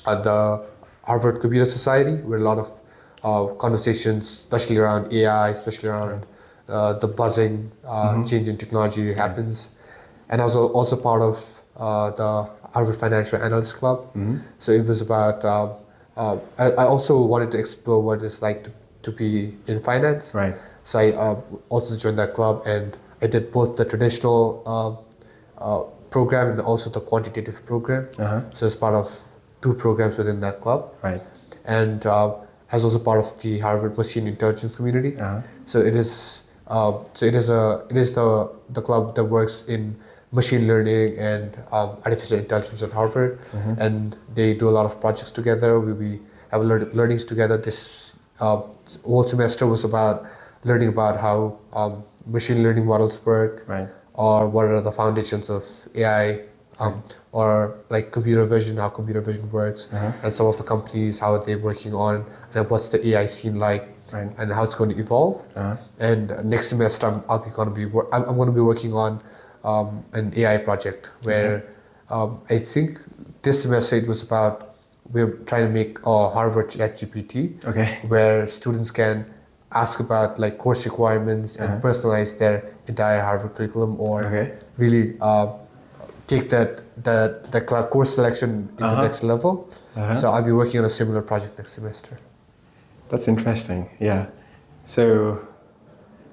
the Harvard Computer Society, where a lot of conversations, especially around AI, especially around the buzzing change in technology happens. And I was also part of the Harvard Financial Analyst Club. So it was about, I also wanted to explore what it's like to be in finance. Right. So I also joined that club, and I did both the traditional program and also the quantitative program. So it's part of 2 programs within that club. Right. And I was also part of the Harvard Machine Intelligence community. So it is the club that works in machine learning and artificial intelligence at Harvard, and they do a lot of projects together. We have learnings together. This whole semester was about learning about how machine learning models work, Right. or what are the foundations of AI, or like computer vision, how computer vision works, and some of the companies, how they're working on, and what's the AI scene like, Right. and how it's going to evolve. And next semester, I'm going to be working on an AI project where I think this semester it was about, we're trying to make Harvard ChatGPT, where students can ask about like course requirements and personalize their entire Harvard curriculum, or really take that course selection into the next level. So I'll be working on a similar project next semester. That's interesting. Yeah. So,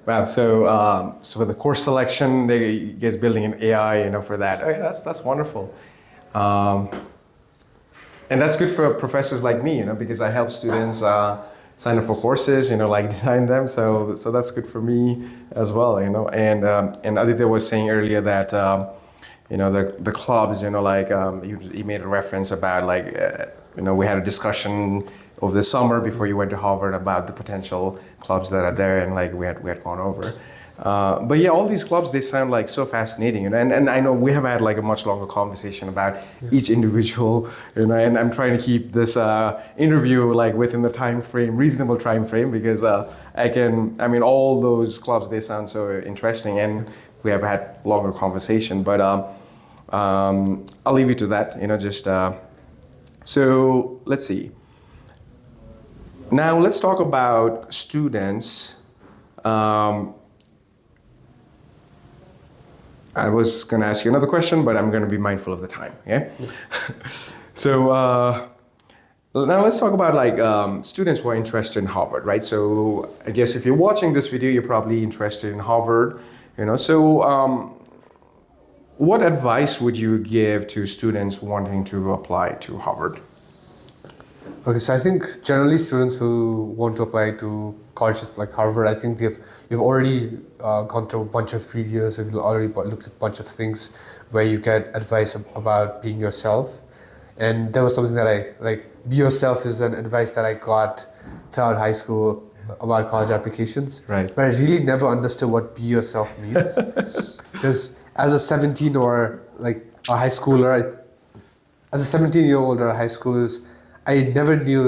Wow. So for the course selection, you guys building an AI, for that. Oh, yeah, that's wonderful. And that's good for professors like me, because I help students sign up for courses, like design them. So that's good for me as well, And Aditya was saying earlier that the clubs, he made a reference about we had a discussion over the summer before you went to Harvard about the potential clubs that are there, and we had gone over. But yeah, all these clubs, they sound so fascinating, and I know we have had a much longer conversation about each individual, and I'm trying to keep this interview within the reasonable time frame, because all those clubs, they sound so interesting, and we have had longer conversation, but I'll leave you to that, so let's see. Now let's talk about students. I was going to ask you another question, but I'm going to be mindful of the time. Yeah. So now let's talk about students who are interested in Harvard, right? So I guess if you're watching this video, you're probably interested in Harvard. So what advice would you give to students wanting to apply to Harvard? Okay, so I think generally students who want to apply to colleges like Harvard, I think you've already gone through a bunch of videos, you've already looked at a bunch of things where you get advice about being yourself. And there was something that be yourself is an advice that I got throughout high school about college applications. Right. But I really never understood what be yourself means. Because as a 17 or a high schooler, as a 17-year-old or a high schooler, I never knew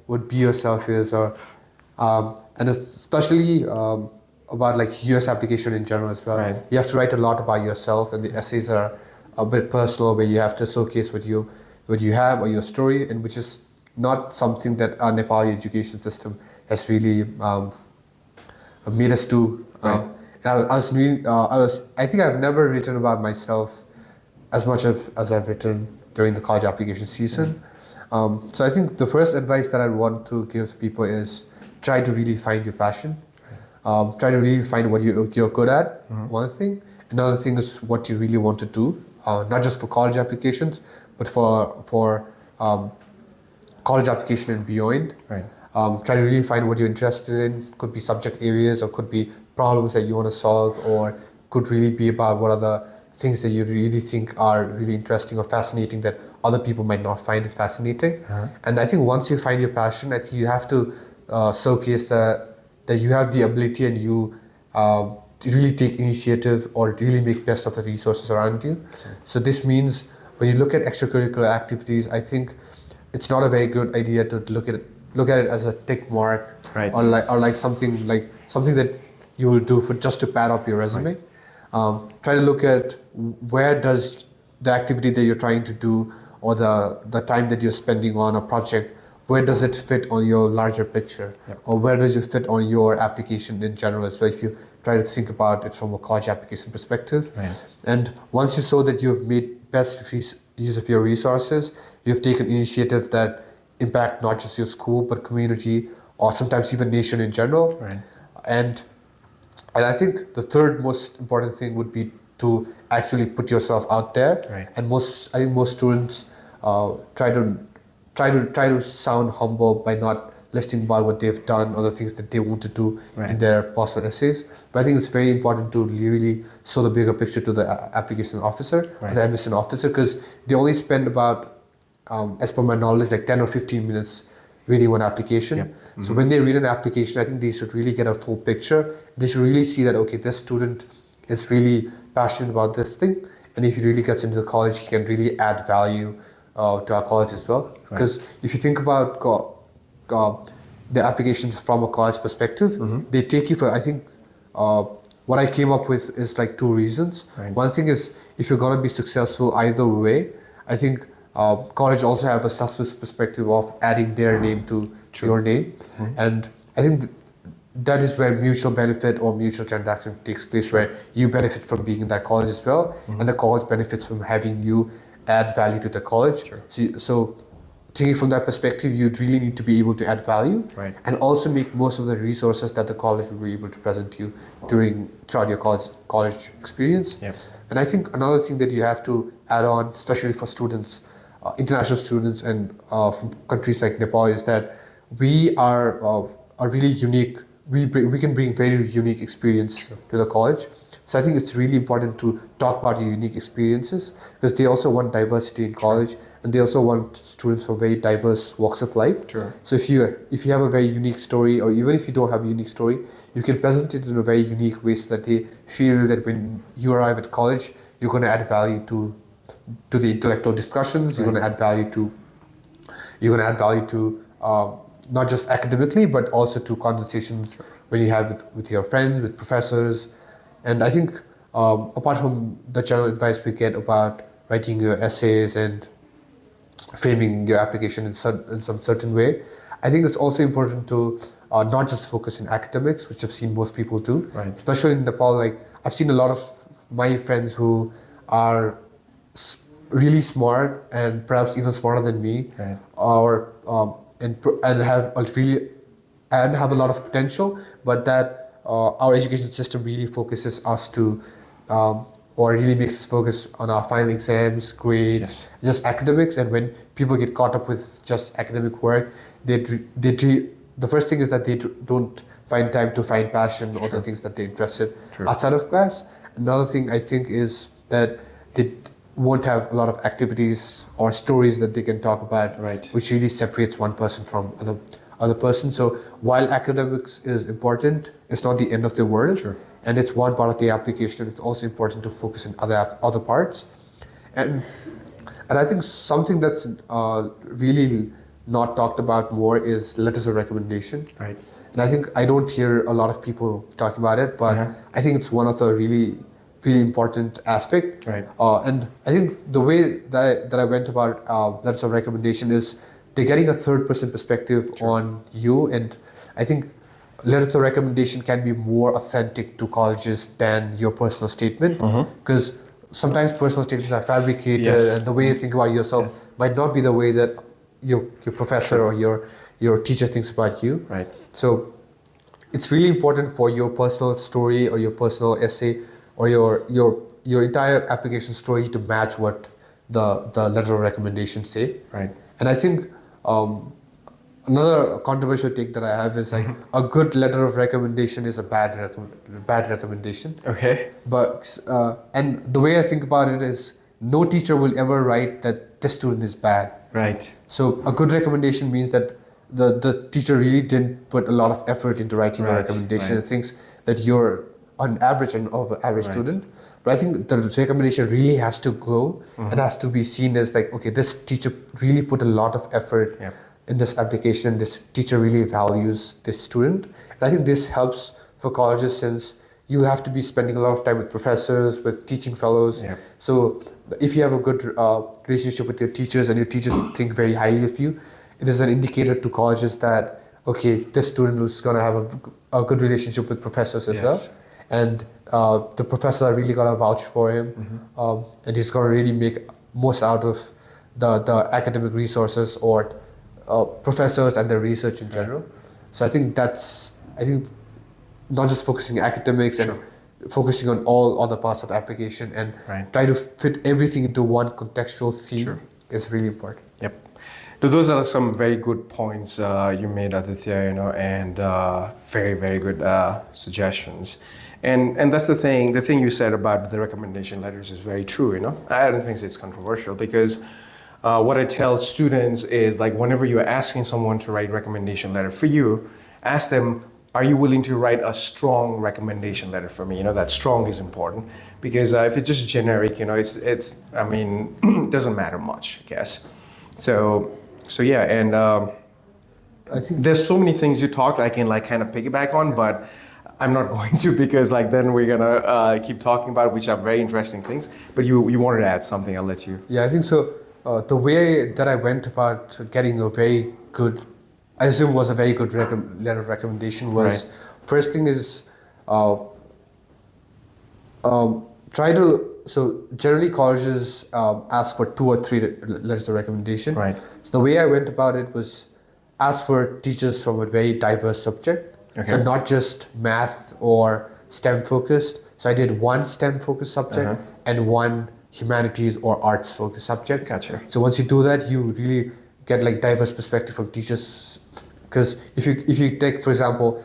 what be yourself is, or and especially about US application in general as well. Right. You have to write a lot about yourself, and the essays are a bit personal, where you have to showcase what you have or your story, and which is not something that our Nepali education system has really made us do. Right. And I think I've never written about myself as much as I've written during the college application season. So I think the first advice that I want to give people is try to really find your passion. Try to really find what you're good at, one thing. Another thing is what you really want to do, not just for college applications, but for college application and beyond. Right. Try to really find what you're interested in. Could be subject areas, or could be problems that you want to solve, or could really be about what are the things that you really think are really interesting or fascinating that other people might not find fascinating. And I think once you find your passion, I think you have to showcase that you have the ability, and you to really take initiative or really make best of the resources around you. So this means when you look at extracurricular activities, I think it's not a very good idea to look at it as a tick mark, right, or something that you will do for just to pad up your resume. Right. Try to look at where does the activity that you're trying to do, or the time that you're spending on a project, where does it fit on your larger picture? Yep. Or where does it fit on your application in general as well, if you try to think about it from a college application perspective. Right. And once you saw that you've made best use of your resources, you've taken initiative that impact not just your school, but community, or sometimes even nation in general. Right. And I think the third most important thing would be to actually put yourself out there. Right. And I think most students try to sound humble by not listing about what they've done or the things that they want to do. Right. In their personal essays. But I think it's very important to really show the bigger picture to the application officer, right, or the admission officer, because they only spend about, as per my knowledge, 10 or 15 minutes reading one application. Yep. Mm-hmm. So when they read an application, I think they should really get a full picture. They should really see that, okay, this student is really passionate about this thing, and if he really gets into the college, he can really add value to our college as well. Because right, if you think about the applications from a college perspective, mm-hmm, they take you for, I think, what I came up with is 2 reasons. Right. One thing is, if you're going to be successful either way, I think college also have a selfless perspective of adding their name to your name. Mm-hmm. And I think that is where mutual benefit or mutual transaction takes place, where you benefit from being in that college as well, mm-hmm, and the college benefits from having you add value to the college. Sure. So thinking from that perspective, you really need to be able to add value, Right. and also make most of the resources that the college will be able to present to you throughout your college experience. Yep. And I think another thing that you have to add on, especially for students, international students, and from countries like Nepal, is that we are a really unique. We can bring very unique experience to the college. So I think it's really important to talk about your unique experiences, because they also want diversity in college, and they also want students from very diverse walks of life. Sure. So if you have a very unique story, or even if you don't have a unique story, you can present it in a very unique way, so that they feel that when you arrive at college, you're going to add value to the intellectual discussions. You're going to add value to not just academically, but also to conversations when you have with your friends, with professors. And I think apart from the general advice we get about writing your essays and framing your application in some certain way, I think it's also important to not just focus in academics, which I've seen most people do. Right. Especially in Nepal, like I've seen a lot of my friends who are really smart and perhaps even smarter than me, Right. or and have a lot of potential, but that our education system really focuses us to, or really makes us focus on our final exams, grades, just academics. And when people get caught up with just academic work, the first thing is that they don't find time to find passion or the things that they're interested outside of class. Another thing I think is that they won't have a lot of activities or stories that they can talk about, which really separates one person from other person. So while academics is important, it's not the end of the world, and it's one part of the application. It's also important to focus on other parts, and I think something that's really not talked about more is letters of recommendation. Right. And I think I don't hear a lot of people talking about it, but I think it's one of the really important aspect. Right. And I think the way that I went about letters of recommendation is they're getting a third person perspective on you. And I think letters of recommendation can be more authentic to colleges than your personal statement, because sometimes personal statements are fabricated, and the way you think about yourself might not be the way that your professor or your teacher thinks about you. Right. So it's really important for your personal story or your personal essay or your entire application story to match what the letter of recommendation say. Right. And I think another controversial take that I have is like a good letter of recommendation is a bad recommendation. Okay. But and the way I think about it is no teacher will ever write that this student is bad. Right. So a good recommendation means that the teacher really didn't put a lot of effort into writing a recommendation and thinks that you're on average an average student. But I think the recommendation really has to glow and has to be seen as like, okay, this teacher really put a lot of effort in this application. This teacher really values this student. And I think this helps for colleges, since you have to be spending a lot of time with professors, with teaching fellows. Yeah. So if you have a good relationship with your teachers and your teachers think very highly of you, it is an indicator to colleges that, okay, this student is going to have a good relationship with professors as well. And the professors are really going to vouch for him, and he's going to really make most out of the academic resources or professors and their research in general. So I think not just focusing on academics and focusing on all other parts of application and try to fit everything into one contextual theme is really important. Yep. So those are some very good points you made, Aaditya, and very, very good suggestions. And that's the thing you said about the recommendation letters is very true, I don't think it's controversial, because what I tell students is, like, whenever you're asking someone to write recommendation letter for you, ask them, are you willing to write a strong recommendation letter for me? That strong is important, because if it's just generic, it's it doesn't matter much, I guess. So yeah, and I think there's so many things you talked I can kind of piggyback on, but I'm not going to, because then we're gonna keep talking about it, which are very interesting things. But you wanted to add something, I'll let you. Yeah, I think so. The way that I went about getting a very good, I assume was a very good letter of recommendation was, first thing is try to so generally colleges ask for 2 or 3 letters of recommendation. Right. So the way I went about it was ask for teachers from a very diverse subject. Okay. So not just math or STEM focused. So I did 1 STEM focused subject and 1 humanities or arts focused subject. Gotcha. So once you do that, you really get like diverse perspective from teachers. Because if you take, for example,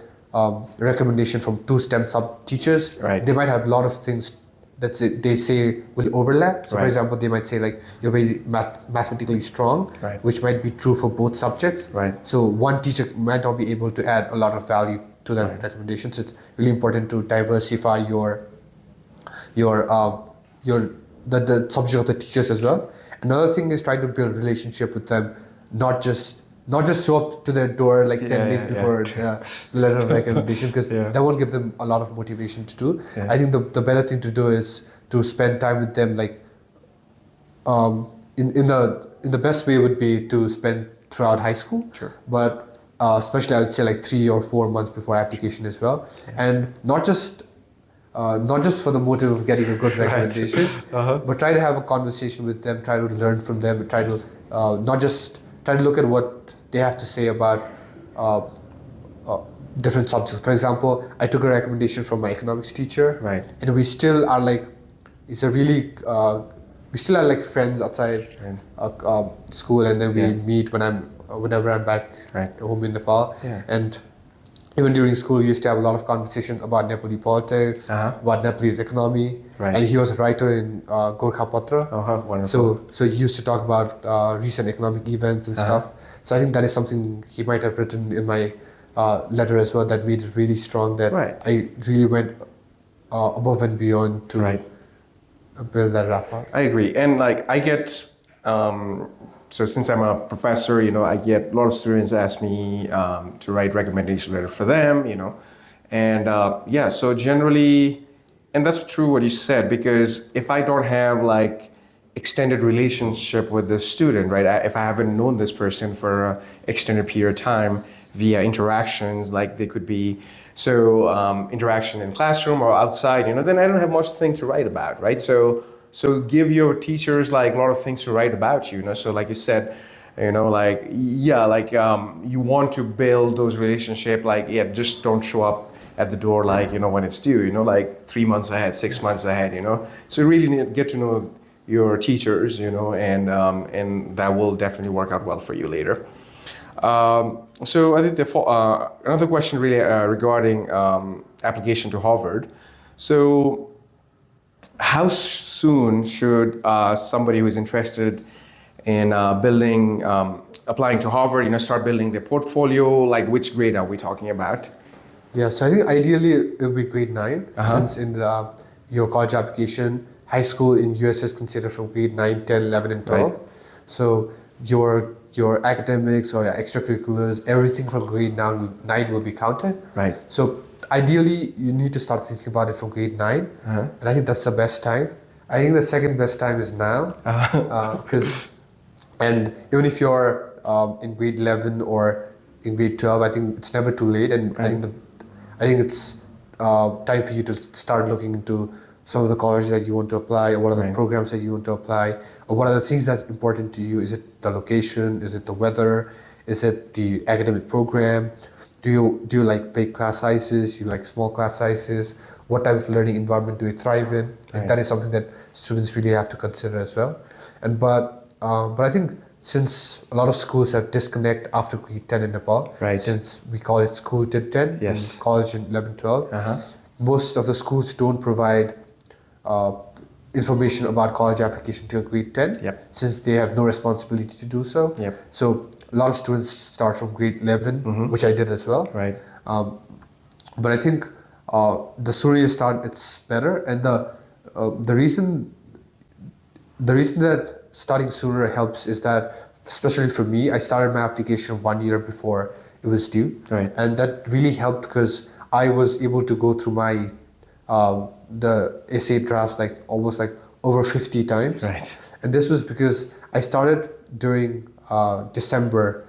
recommendation from 2 STEM sub teachers, Right. they might have a lot of things that they say will overlap. So Right. for example, they might say like you're very mathematically strong, Right. which might be true for both subjects. Right. So one teacher might not be able to add a lot of value to that recommendation. So it's really important to diversify the subject of the teachers as well. Another thing is try to build relationship with them, not just show up to their door like 10 days before the letter of recommendation, because that won't give them a lot of motivation to do. Yeah. I think the better thing to do is to spend time with them, like in the best way would be to spend throughout high school. Sure. But especially I would say like 3 or 4 months before application as well, and not just for the motive of getting a good recommendation, but try to have a conversation with them, try to learn from them, try to try to look at what they have to say about different subjects. For example, I took a recommendation from my economics teacher, Right. and we still are like, we still are like friends outside school, and then we meet whenever I'm back home in Nepal. Yeah. And even during school, we used to have a lot of conversations about Nepali politics, about Nepalese economy. Right. And he was a writer in Gorkha Patra. Wonderful. So he used to talk about recent economic events and stuff. So I think that is something he might have written in my letter as well that made it really strong, that I really went above and beyond to build that rapport. I agree. And like I get, so since I'm a professor, I get a lot of students ask me to write recommendation letter for them, and so generally, and that's true what you said, because if I don't have like extended relationship with the student, right? If I haven't known this person for an extended period of time via interactions, like they could be interaction in classroom or outside, then I don't have much thing to write about, right? So give your teachers like a lot of things to write about, So like you said, you want to build those relationships, just don't show up at the door like, when it's due, like 3 months ahead, 6 months ahead, So you really need to get to know your teachers, and that will definitely work out well for you later. So I think another question really regarding application to Harvard. So how soon should somebody who is interested in applying to Harvard, start building their portfolio? Like which grade are we talking about? Yeah, so I think ideally it would be grade 9, since in your college application, high school in US is considered from grade 9, 10, 11, and 12. Right. So your academics or your extracurriculars, everything from grade 9 will be counted. Right. So ideally, you need to start thinking about it from grade 9, and I think that's the best time. I think the second best time is now, and even if you're in grade 11 or in grade 12, I think it's never too late, and I think it's time for you to start looking into some of the colleges that you want to apply, or what are the programs that you want to apply, or what are the things that's important to you. Is it the location? Is it the weather? Is it the academic program? Do you like big class sizes? You like small class sizes? What type of learning environment do you thrive in? And that is something that students really have to consider as well. But I think since a lot of schools have disconnect after grade 10 in Nepal, since we call it school till 10 and college in 11, 12, most of the schools don't provide information about college application till grade 10, since they have no responsibility to do so. So a lot of students start from grade 11, which I did as well. But I think the sooner you start, it's better. And the reason that starting sooner helps is that, especially for me, I started my application 1 year before it was due, and that really helped because I was able to go through my the essay drafts almost over 50 times. And this was because I started during December,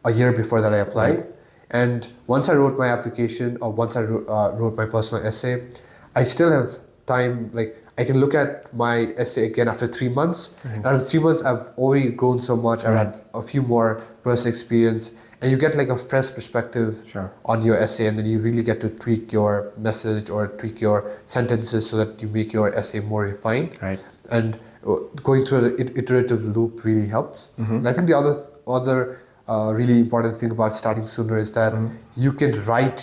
a year before that I applied. And once I wrote my application, or once I wrote my personal essay, I still have time, like I can look at my essay again after 3 months. And after 3 months, I've already grown so much. I've had a few more personal experience, and you get like a fresh perspective on your essay, and then you really get to tweak your message or tweak your sentences so that you make your essay more refined. And going through the iterative loop really helps. And I think the other really important thing about starting sooner is that you can write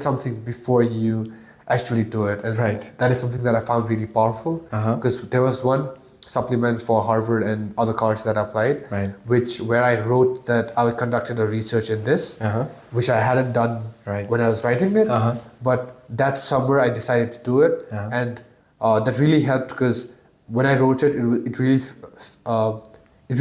something before you actually do it, and that is something that I found really powerful, because there was one supplement for Harvard and other colleges that I applied, where I wrote that I conducted a research in this, which I hadn't done when I was writing it, but that summer I decided to do it, and that really helped, because when I wrote it, it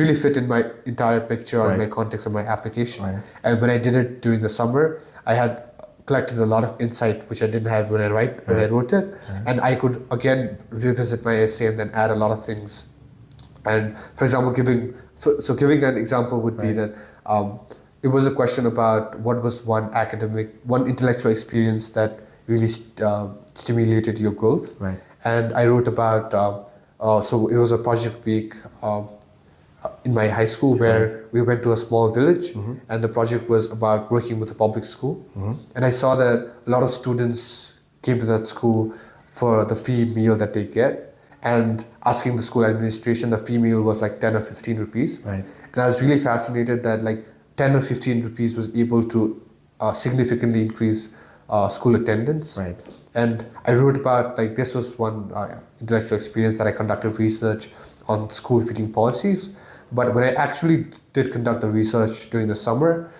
really fit in my entire picture and my context of my application. And when I did it during the summer, I had collected a lot of insight which I didn't have when I wrote it, and I could again revisit my essay and then add a lot of things. And for example, giving an example would be that it was a question about what was one intellectual experience that really stimulated your growth. And I wrote about so it was a project week in my high school where we went to a small village, and the project was about working with a public school. And I saw that a lot of students came to that school for the free meal that they get, and asking the school administration, the free meal was like 10 or 15 rupees. And I was really fascinated that like 10 or 15 rupees was able to significantly increase school attendance. And I wrote about, like, this was one intellectual experience that I conducted research on school feeding policies. But when I actually did conduct the research during the summer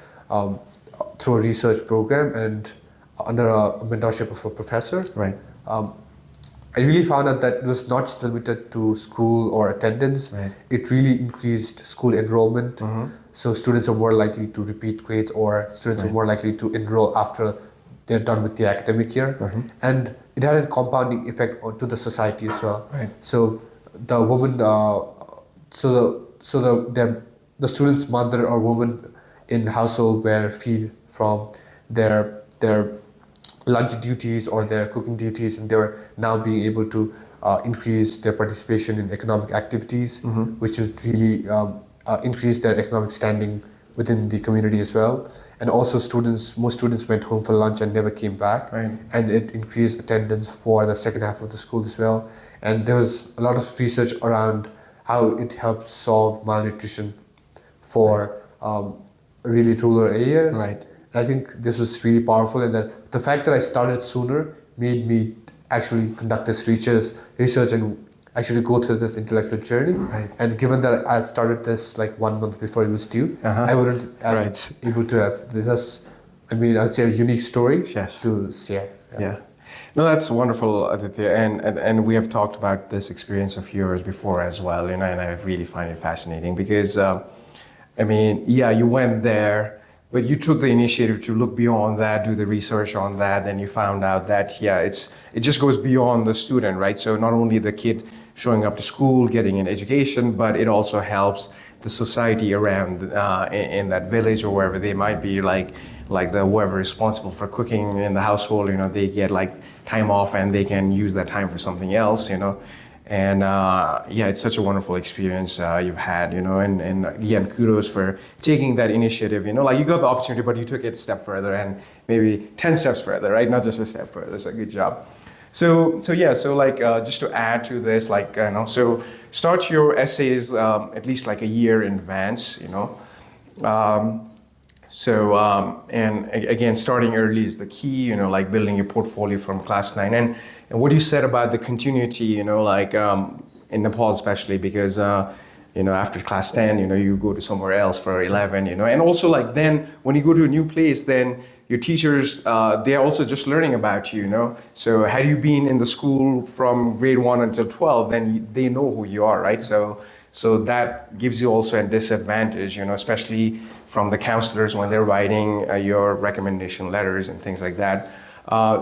through a research program and under a mentorship of a professor, I really found out that it was not just limited to school or attendance. It really increased school enrollment. So students are more likely to repeat grades, or students are more likely to enroll after they're done with the academic year. And it had a compounding effect onto the society as well. So the woman, the student's mother or woman in household were freed from their lunch duties or their cooking duties, and they were now being able to increase their participation in economic activities, which has really increased their economic standing within the community as well. And also most students went home for lunch and never came back, and it increased attendance for the second half of the school as well. And there was a lot of research around how it helped solve malnutrition for really rural areas. I think this was really powerful, and that the fact that I started sooner made me actually conduct this research and actually go through this intellectual journey. And given that I started this like 1 month before it was due, I wouldn't have able to have this. I mean, I'd say a unique story to share. No, that's wonderful, Aditya, and we have talked about this experience of yours before as well, and I really find it fascinating because, you went there, but you took the initiative to look beyond that, do the research on that, and you found out that, it just goes beyond the student, right? So not only the kid showing up to school, getting an education, but it also helps the society around in that village or wherever they might be, like whoever is responsible for cooking in the household, they get like time off and they can use that time for something else, And it's such a wonderful experience you've had, and again, kudos for taking that initiative, like you got the opportunity, but you took it a step further and maybe 10 steps further, right? Not just a step further, so good job. So just to add to this, so start your essays at least like a year in advance, and again, starting early is the key, like building your portfolio from class 9. And what you said about the continuity, in Nepal especially, because, after class 10, you go to somewhere else for 11, and also then when you go to a new place, then your teachers, they are also just learning about you, So had you been in the school from grade 1 until 12, then they know who you are, right? So that gives you also a disadvantage, especially from the counselors when they're writing your recommendation letters and things like that.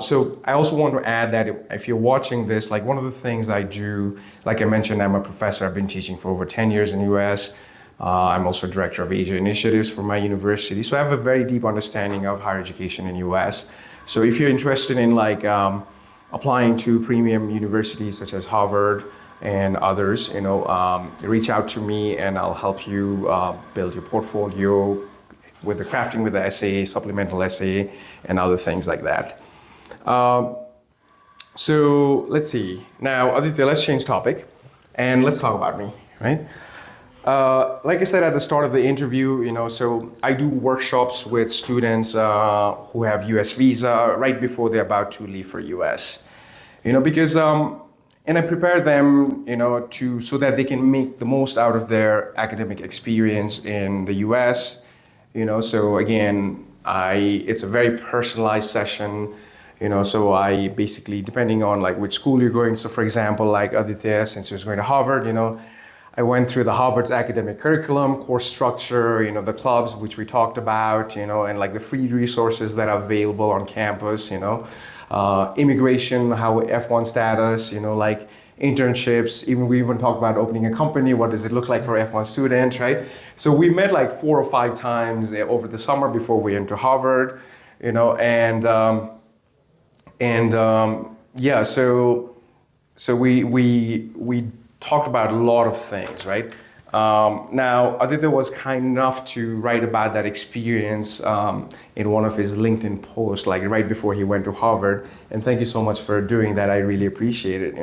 So I also want to add that if you're watching this, one of the things I do, like I mentioned, I'm a professor. I've been teaching for over 10 years in the US. I'm also director of Asia initiatives for my university. So I have a very deep understanding of higher education in US. So if you're interested in applying to premium universities such as Harvard and others, reach out to me and I'll help you build your portfolio with the crafting with the essay, supplemental essay, and other things like that. So let's see. Now, Aditya, let's change topic and let's talk about me, right? Like I said at the start of the interview, so I do workshops with students who have US visa right before they're about to leave for US, because, and I prepare them, so that they can make the most out of their academic experience in the US, so again, it's a very personalized session, so I basically, depending on like which school you're going, so for example, like Aditya, since he was going to Harvard, I went through the Harvard's academic curriculum, course structure, the clubs which we talked about, and like the free resources that are available on campus, immigration, how F1 status, like internships, we even talked about opening a company, what does it look like for F1 students, right? So we met like 4 or 5 times over the summer before we went to Harvard, yeah, so we talked about a lot of things, right? Now, Aditya was kind enough to write about that experience in one of his LinkedIn posts, like right before he went to Harvard. And thank you so much for doing that. I really appreciate it,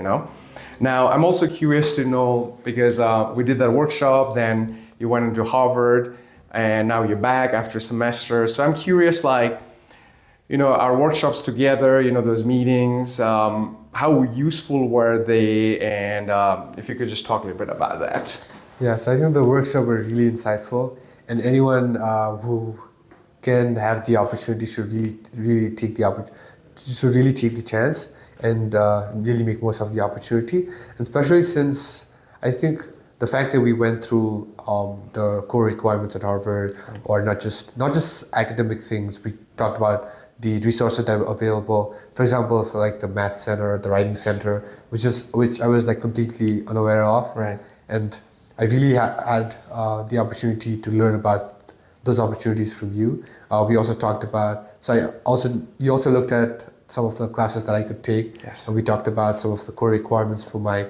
Now, I'm also curious to know, because we did that workshop, then you went into Harvard, and now you're back after a semester. So I'm curious, like, our workshops together, those meetings, how useful were they? And if you could just talk a little bit about that. Yes, I think the workshop were really insightful, and anyone who can have the opportunity should really take the chance and really make most of the opportunity. And especially since I think the fact that we went through the core requirements at Harvard, or not just academic things, we talked about the resources that were available. For example, for like the math center, the writing center, which I was like completely unaware of. Right. And I really had the opportunity to learn about those opportunities from you. We also talked about, you also looked at some of the classes that I could take. Yes. And we talked about some of the core requirements for my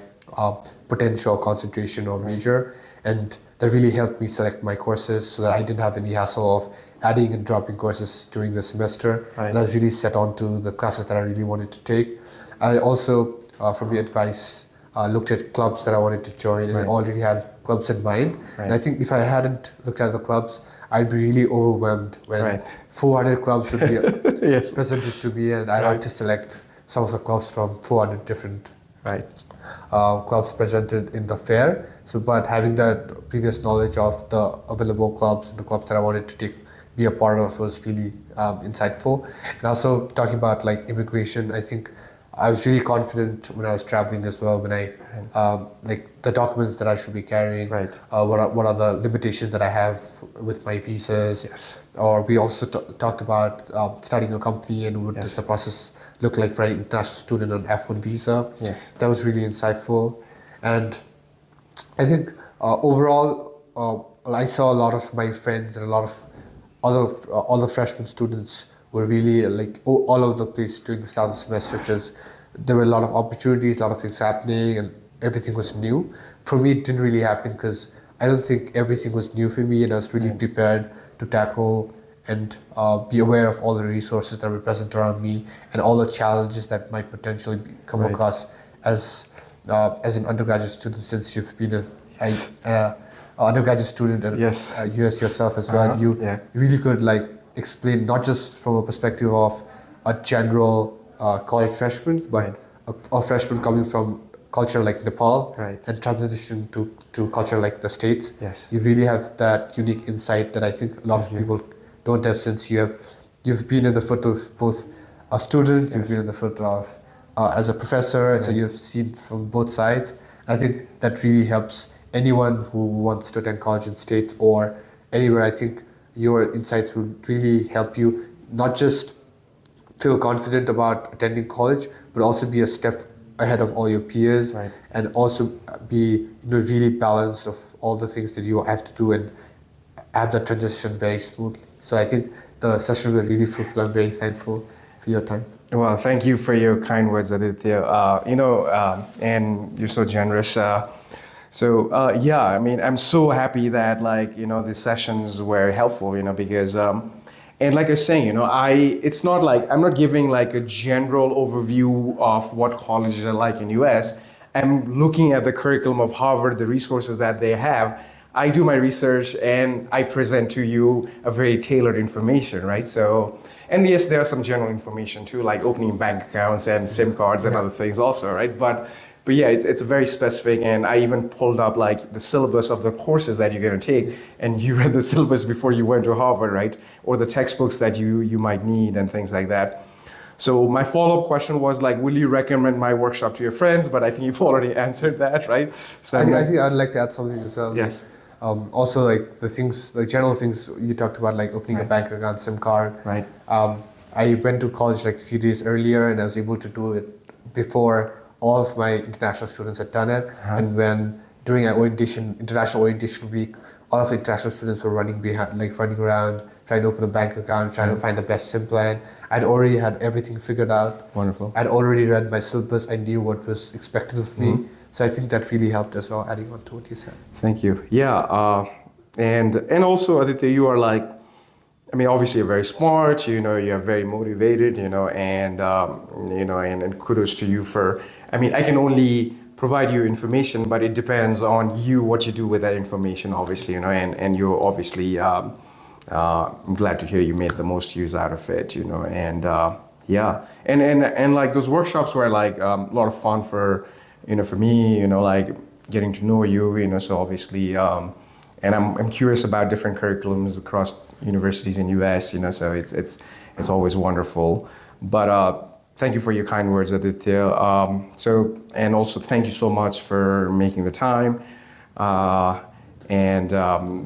potential concentration or major. And that really helped me select my courses so that I didn't have any hassle of adding and dropping courses during the semester. Right. And I was really set on to the classes that I really wanted to take. I also, from your advice, looked at clubs that I wanted to join, and I already had clubs in mind. Right. And I think if I hadn't looked at the clubs, I'd be really overwhelmed when 400 clubs would be yes. presented to me, and I'd have to select some of the clubs from 400 different clubs presented in the fair. But having that previous knowledge of the available clubs and the clubs that I wanted to be a part of was really insightful. And also talking about like immigration, I think I was really confident when I was traveling as well, when I like the documents that I should be carrying, what are the limitations that I have with my visas. Yes. Or we also talked about starting a company and what does the process look like for an international student on F1 visa. Yes. That was really insightful. And I think overall, I saw a lot of my friends and a lot of other freshman students were really like all over the place during the start of the semester, because there were a lot of opportunities, a lot of things happening, and everything was new. For me, it didn't really happen because I don't think everything was new for me, and I was really prepared to tackle and be aware of all the resources that were present around me and all the challenges that might potentially come across as an undergraduate student, since you've been an undergraduate student at US yourself as well. You really could like explain not just from a perspective of a general college freshman, but a freshman coming from culture like Nepal and transitioning to culture like the States. Yes. You really have that unique insight that I think a lot of people don't have, since you've been in the foot of both a student, you've been in the foot of as a professor, and so you've seen from both sides. I think that really helps anyone who wants to attend college in States or anywhere. I think your insights would really help you not just feel confident about attending college, but also be a step ahead of all your peers, and also be really balanced of all the things that you have to do and have that transition very smoothly. So I think the session was really fruitful. I'm very thankful for your time. Well, thank you for your kind words, Aditya. And you're so generous. Yeah, I mean, I'm so happy that the sessions were helpful, because and like I was saying, it's not like I'm not giving like a general overview of what colleges are like in US. I'm looking at the curriculum of Harvard, the resources that they have. I do my research and I present to you a very tailored information, right? So, and yes, there are some general information too, like opening bank accounts and SIM cards and other things also, right? But yeah, it's very specific, and I even pulled up like the syllabus of the courses that you're going to take, and you read the syllabus before you went to Harvard, right? Or the textbooks that you might need and things like that. So my follow-up question was like, will you recommend my workshop to your friends? But I think you've already answered that, right? So I think I'd like to add something as well. Yes. Also, like the things, like general things you talked about, like opening a bank account, SIM card. Right. I went to college like a few days earlier, and I was able to do it before all of my international students had done it. And when during our international orientation week, all of the international students were running around, trying to open a bank account, trying to find the best SIM plan. I'd already had everything figured out. Wonderful. I'd already read my syllabus. I knew what was expected of me. So I think that really helped as well, adding on to what you said. Thank you. Yeah, and also Aditya, you are like, I mean, obviously you're very smart. You're very motivated. And kudos to you for. I mean, I can only provide you information, but it depends on you what you do with that information. Obviously, and you're obviously. I'm glad to hear you made the most use out of it. And yeah, and like those workshops were like a lot of fun for. For me, like getting to know you, so obviously, and I'm curious about different curriculums across universities in US, so it's always wonderful. But thank you for your kind words, Aditya. And also thank you so much for making the time.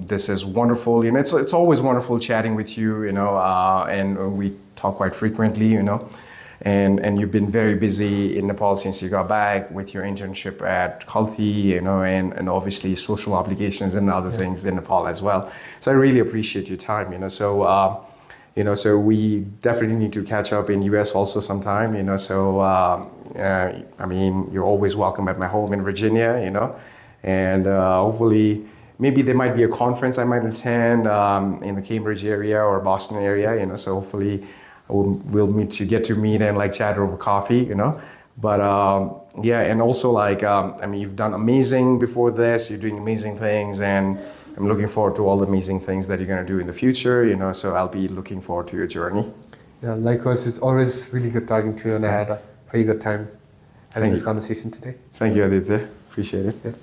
This is wonderful. It's always wonderful chatting with you, and we talk quite frequently, And you've been very busy in Nepal since you got back with your internship at Kalti, and obviously social obligations and other things in Nepal as well. So I really appreciate your time, So we definitely need to catch up in US also sometime, I mean, you're always welcome at my home in Virginia, And hopefully, maybe there might be a conference I might attend in the Cambridge area or Boston area, So hopefully. We'll get to meet and like chat over coffee, But yeah, and also I mean, you've done amazing before this. You're doing amazing things, and I'm looking forward to all the amazing things that you're going to do in the future, So I'll be looking forward to your journey. Yeah, likewise. It's always really good talking to you, and I had a very good time having this conversation today. Thank you, Aditya. Appreciate it. Yeah.